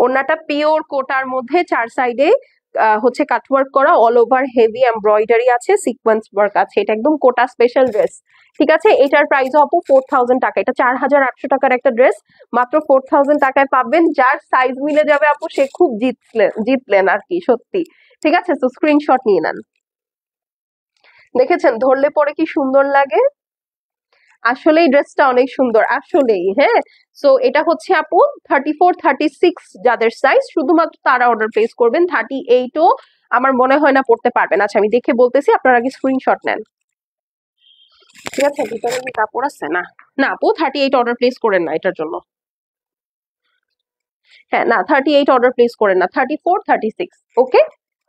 ওড়নাটা পিওর কোটার মধ্যে 4 সাইডে হচ্ছে কাটওয়ার্ক করা, অল ওভার হেভি এমব্রয়ডারি আছে, সিকোয়েন্স ওয়ার্ক আছে। এটা একদম কোটা স্পেশাল ড্রেস। ঠিক আছে, এটার প্রাইস আপু 4000 টাকা। এটা 4800 টাকার একটা ড্রেস, মাত্র 4000 টাকায় পাবেন। যার সাইজ মিলে যাবে আপু সে খুব জিতলেন আর কি, সত্যি। ঠিক আছে, তো স্ক্রিনশট নিয়ে নেন। দেখেছেন ধরলে পরে কি সুন্দর লাগে, আসলেই ড্রেসটা অনেক সুন্দর আসলেই। হ্যাঁ, সো এটা হচ্ছে আপু 34-36 যাদের সাইজ শুধুমাত্র তারা অর্ডার প্লেস করবেন। 38ও আমার মনে হয় না পড়তে পারবেন। আচ্ছা আমি দেখে বলতেছি, আপনারা আগে স্ক্রিনশট নেন। ঠিক আছে, ভিতরে কি কাপড় আছে? না না আপু 38 অর্ডার প্লেস করেন না এটার জন্য। হ্যাঁ না 38 অর্ডার প্লেস করেন না, 34-36। ওকে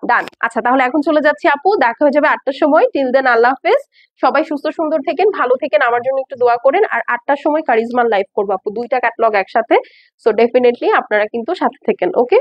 ডান। আচ্ছা তাহলে এখন চলে যাচ্ছি আপু, দেখা হয়ে যাবে 8টার সময়। টিল দেন আল্লাহ হাফেজ। সবাই সুস্থ সুন্দর থেকেন, ভালো থেকেন, আমার জন্য একটু দোয়া করেন। আর 8টার সময় কারিজমার লাইভ করবো আপু, 2টা ক্যাটলগ একসাথে। সো ডেফিনেটলি আপনারা কিন্তু সাথে থেকেন। ওকে।